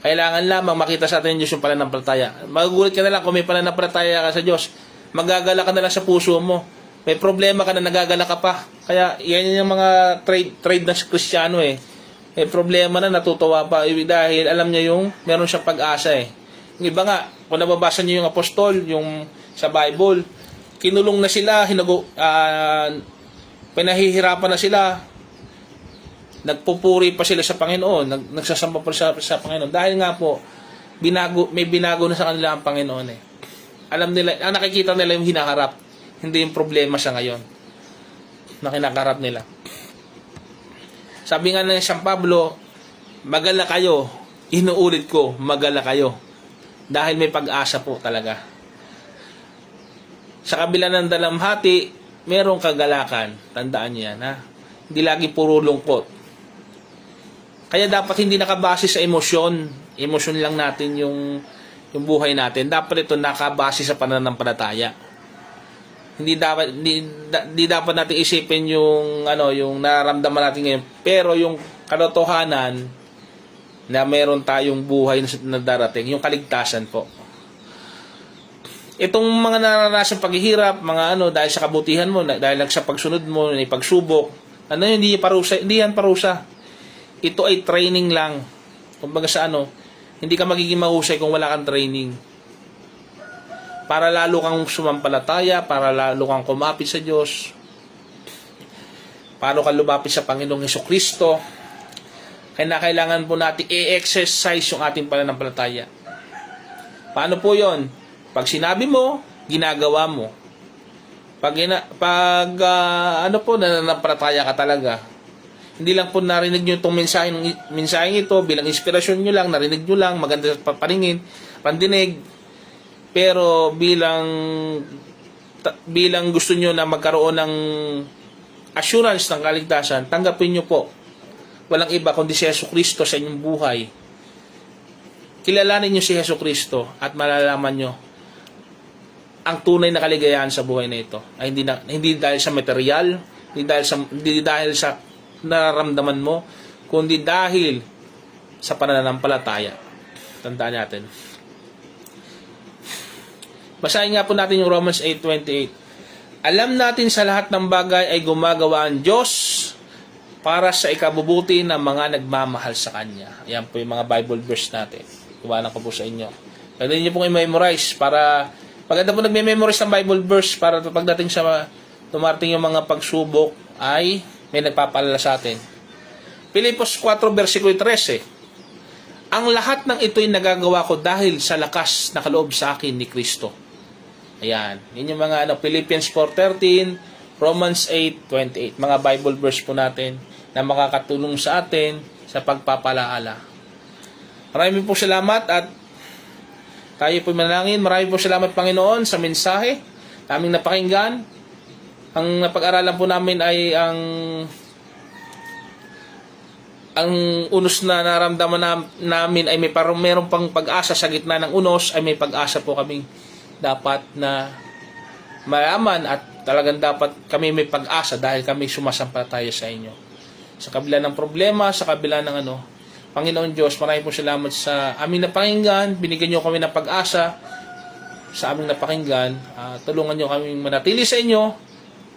Kailangan lamang makita sa atin yung Diyos yung pananampalataya. Magugulat ka na lang kung may pananampalataya ka sa Diyos. Magagala ka na lang sa puso mo. May problema ka na, nagagala ka pa. Kaya yan yung mga trade na Kristiyano eh. May problema na, natutuwa pa dahil alam niya yung meron siyang pag-asa eh. Yung iba nga, kung nababasa niyo yung apostol, yung sa Bible, kinulong na sila, pinahihirapan na sila, nagpupuri pa sila sa Panginoon, nagsasamba pa sa Panginoon. Dahil nga po, may binago na sa kanila ang Panginoon eh. Alam nila, nakikita nila yung hinaharap, hindi yung problema sa ngayon na kinakaharap nila. Sabi nga ng San Pablo, magala kayo. Inuulit ko, magala kayo. Dahil may pag-asa po talaga. Sa kabila ng dalamhati, merong kagalakan. Tandaan niyo yan, ha? Hindi lagi puro lungkot. Kaya dapat hindi nakabase sa emosyon. Emosyon lang natin yung buhay natin. Dapat ito nakabase sa pananampalataya. Hindi dapat natin isipin yung nararamdaman natin ngayon, pero yung katotohanan na meron tayong buhay na darating, yung kaligtasan po. Itong mga nararanasan paghihirap, mga dahil sa kabutihan mo, dahil lang sa pagsunod mo, na pagsubok, hindi yan parusa. Ito ay training lang. Kumbaga sa hindi ka magiging mahusay kung wala kang training. Para lalo kang sumampalataya, para lalo kang kumapit sa Diyos, paano ka lumapit sa Panginoong Hesukristo. Kailangan po natin i-exercise yung ating pananampalataya. Paano po yon? Pag sinabi mo, ginagawa mo. Nananampalataya ka talaga. Hindi lang po narinig nyo itong mensaheng ito bilang inspirasyon nyo lang, narinig nyo lang, maganda sa pandinig, pero bilang gusto nyo na magkaroon ng assurance ng kaligtasan, tanggapin nyo po. Walang iba kundi si Hesukristo sa inyong buhay. Kilalanin nyo si Hesukristo at malalaman nyo ang tunay na kaligayahan sa buhay na ito ay hindi dahil sa material, hindi dahil sa nararamdaman mo, kundi dahil sa pananampalataya. Tandaan natin. Basahin nga po natin yung Romans 8:28. Alam natin sa lahat ng bagay ay gumagawa ang Diyos para sa ikabubuti ng mga nagmamahal sa Kanya. Ayan po yung mga Bible verse natin. Iwanan ko po sa inyo. Pwede niyo pong i-memorize para pagkada po nagme-memorize ng Bible verse para pagdating sa tumarating yung mga pagsubok ay may nagpapaalala sa atin. Pilipos 4 versikulo 13. Ang lahat ng ito'y nagagawa ko dahil sa lakas na kaloob sa akin ni Kristo. Ayan. Yun yung mga Philippians 4:13, Romans 8:28. Mga Bible verse po natin na makakatulong sa atin sa pagpapalaala. Maraming po salamat at tayo po manalangin. Maraming po salamat, Panginoon, sa mensahe aming napakinggan. Ang napag-aralan po namin ay ang unos na naramdaman namin ay meron pang pag-asa sa gitna ng unos, ay may pag-asa po kaming dapat na malaman at talagang dapat kami may pag-asa dahil kami sumasampalataya sa inyo. Sa kabila ng problema, sa kabila ng Panginoon Diyos, maraming po salamat sa aming napakinggan. Binigyan niyo kami ng pag-asa sa aming napakinggan. Tulungan niyo kami manatili sa inyo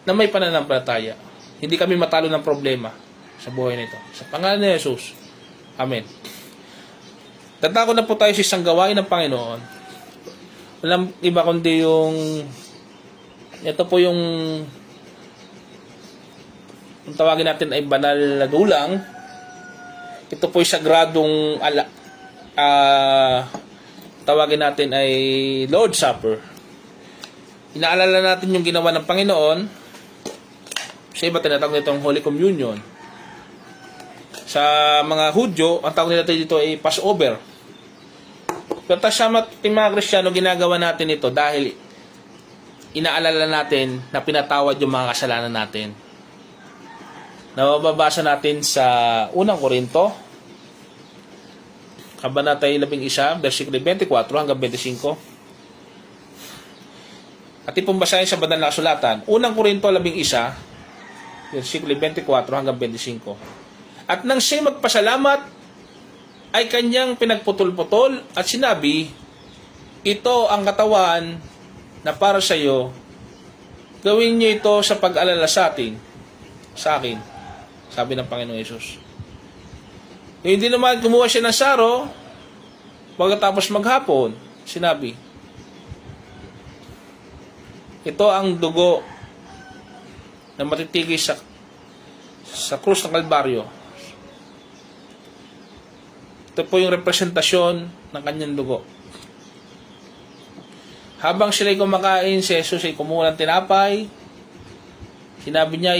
na may pananampalataya. Hindi kami matalo ng problema sa buhay na ito. Sa pangalan ni Jesus. Amen. Tatako na po tayo sa isang gawain ng Panginoon. Walang iba kundi ito po yung tawagin natin ay banal na dulang. Ito po yung sagradong tawagin natin ay Lord's Supper. Inaalala natin yung ginawa ng Panginoon. Sa iba tinatawag nitong Holy Communion. Sa mga Hudyo, ang tawag nila dito ay Passover. Pero sa mga Kristiyano, ginagawa natin ito dahil inaalala natin na pinatawad yung mga kasalanan natin. Nababasa natin sa unang Korinto, Kabanata 11, versikulo 24 hanggang 25. At ipong basahin sa banal na kasulatan. Unang Korinto 11, versikulo 24 hanggang 25. At nang siya magpasalamat, ay kanyang pinagputol-putol at sinabi, ito ang katawan na para sa iyo. Gawin niyo ito sa pag-alala sa akin. Sabi ng Panginoong Yesus. Hindi naman kumuha siya ng saro, pagkatapos maghapon, sinabi, ito ang dugo na matitigis sa krus ng Kalbaryo. Ito po yung representasyon ng kanyang dugo. Habang sila'y kumakain, si Jesus ay kumuha ng tinapay. Sinabi niya,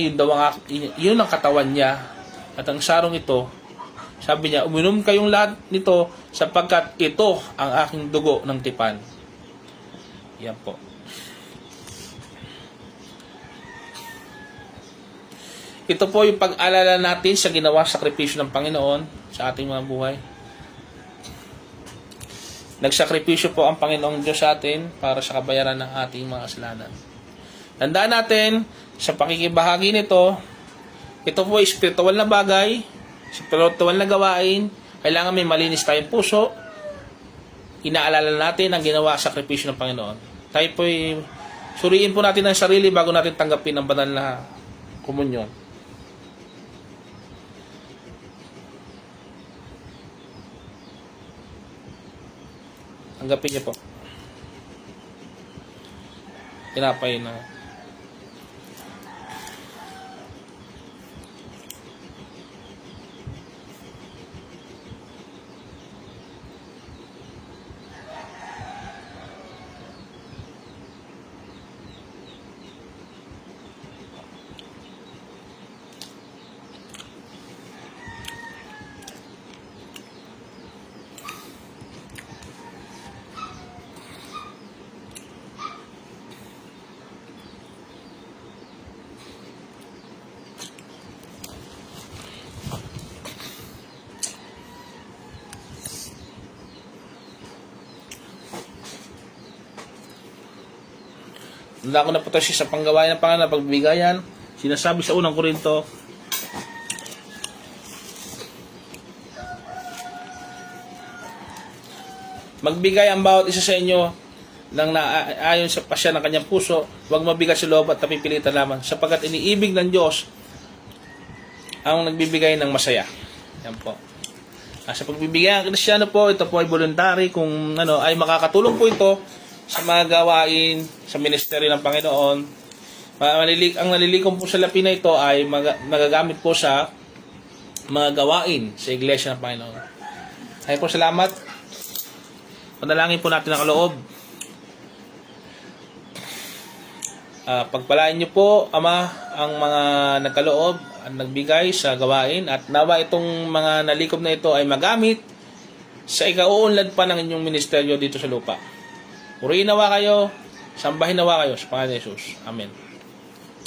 yun ang katawan niya. At ang sarong ito, sabi niya, uminom kayong lahat nito sapagkat ito ang aking dugo ng tipan. Yan po. Ito po yung pag-alala natin sa ginawa sakripisyo ng Panginoon sa ating mga buhay. Nagsakripisyo po ang Panginoong Diyos sa atin para sa kabayaran ng ating mga kasalanan. Tandaan natin, sa pakikibahagi nito, ito po ay spiritual na bagay, spiritual na gawain, kailangan may malinis tayong puso, inaalala natin ang ginawa sakripisyo ng Panginoon. tayo po'y suriin po natin ang sarili bago natin tanggapin ang banal na komunyon. Tanggapin niyo po. Tinapay na. Handa ko na po ito sa panggawain ng Panginoon na pagbigayan. Sinasabi sa unang Korinto, magbigay ang bawat isa sa inyo ng naayon sa pasya ng kanyang puso, huwag mabigat sa loob at napipilitan lamang, sapagkat iniibig ng Diyos ang nagbibigay ng masaya. Yan po. Sa pagbibigay ng Kristiyano po, ito po ay voluntary. Kung ay makakatulong po ito sa mga gawain sa ministeryo ng Panginoon. Ang nalilikom po sa lapi na ito ay magagamit po sa mga gawain sa iglesia ng Panginoon. Ay po, salamat. Panalangin po natin ang kaloob. Pagpalain niyo po, Ama, ang mga nagkaloob at nagbigay sa gawain, at nawa itong mga nalikom na ito ay magamit sa ikauunlad pa ng inyong ministeryo dito sa lupa. Purihin nawa kayo, sambahin nawa kayo sa Panginoon Jesus. Amen.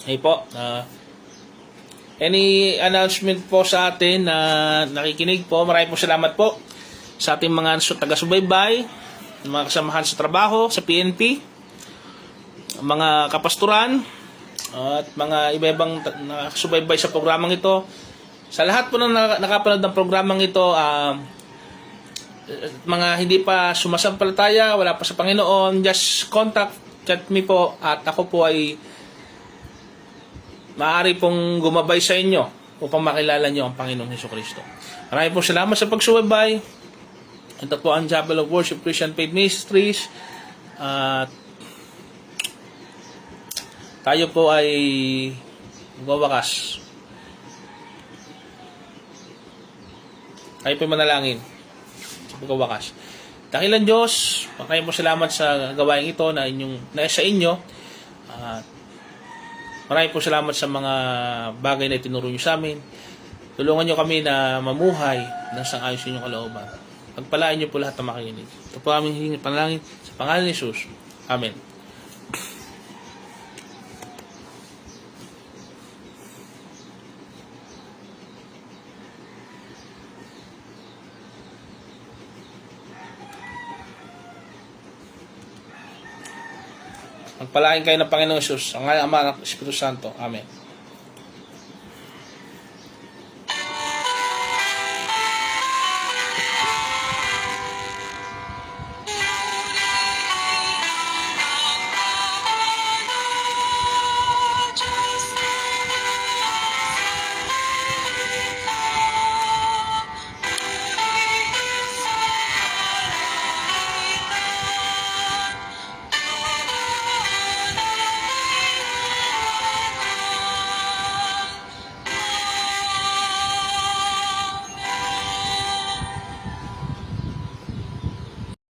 Hey po, any announcement po sa atin na nakikinig po, maraming po salamat po sa ating mga taga-subaybay, mga kasamahan sa trabaho, sa PNP, mga kapasturan, at mga iba-ibang nakasubaybay sa programang ito. Sa lahat po ng nakapanood ng programang ito, mga hindi pa sumasampalataya, wala pa sa Panginoon, just chat me po, at ako po ay maaari pong gumabay sa inyo upang makilala nyo ang Panginoong Hesukristo. Maraming po salamat sa pagsubaybay. Ito po ang Chapel of Worship Christian Faith Ministries, at tayo po ay magwawakas. Tayo po manalangin pagkawakas. Dakilan Diyos, maraming po salamat sa gawain ito na sa inyo. Maraming po salamat sa mga bagay na itinuro nyo sa amin. Tulungan nyo kami na mamuhay ng sang-ayon sa inyong kalooban. Pagpalain nyo po lahat ng makikinig. Ito po aming hingin panalangin sa pangalan ni Jesus. Amen. Magpalain kayo ng Panginoong Jesus, ang Ama, ng Espiritu Santo. Amen.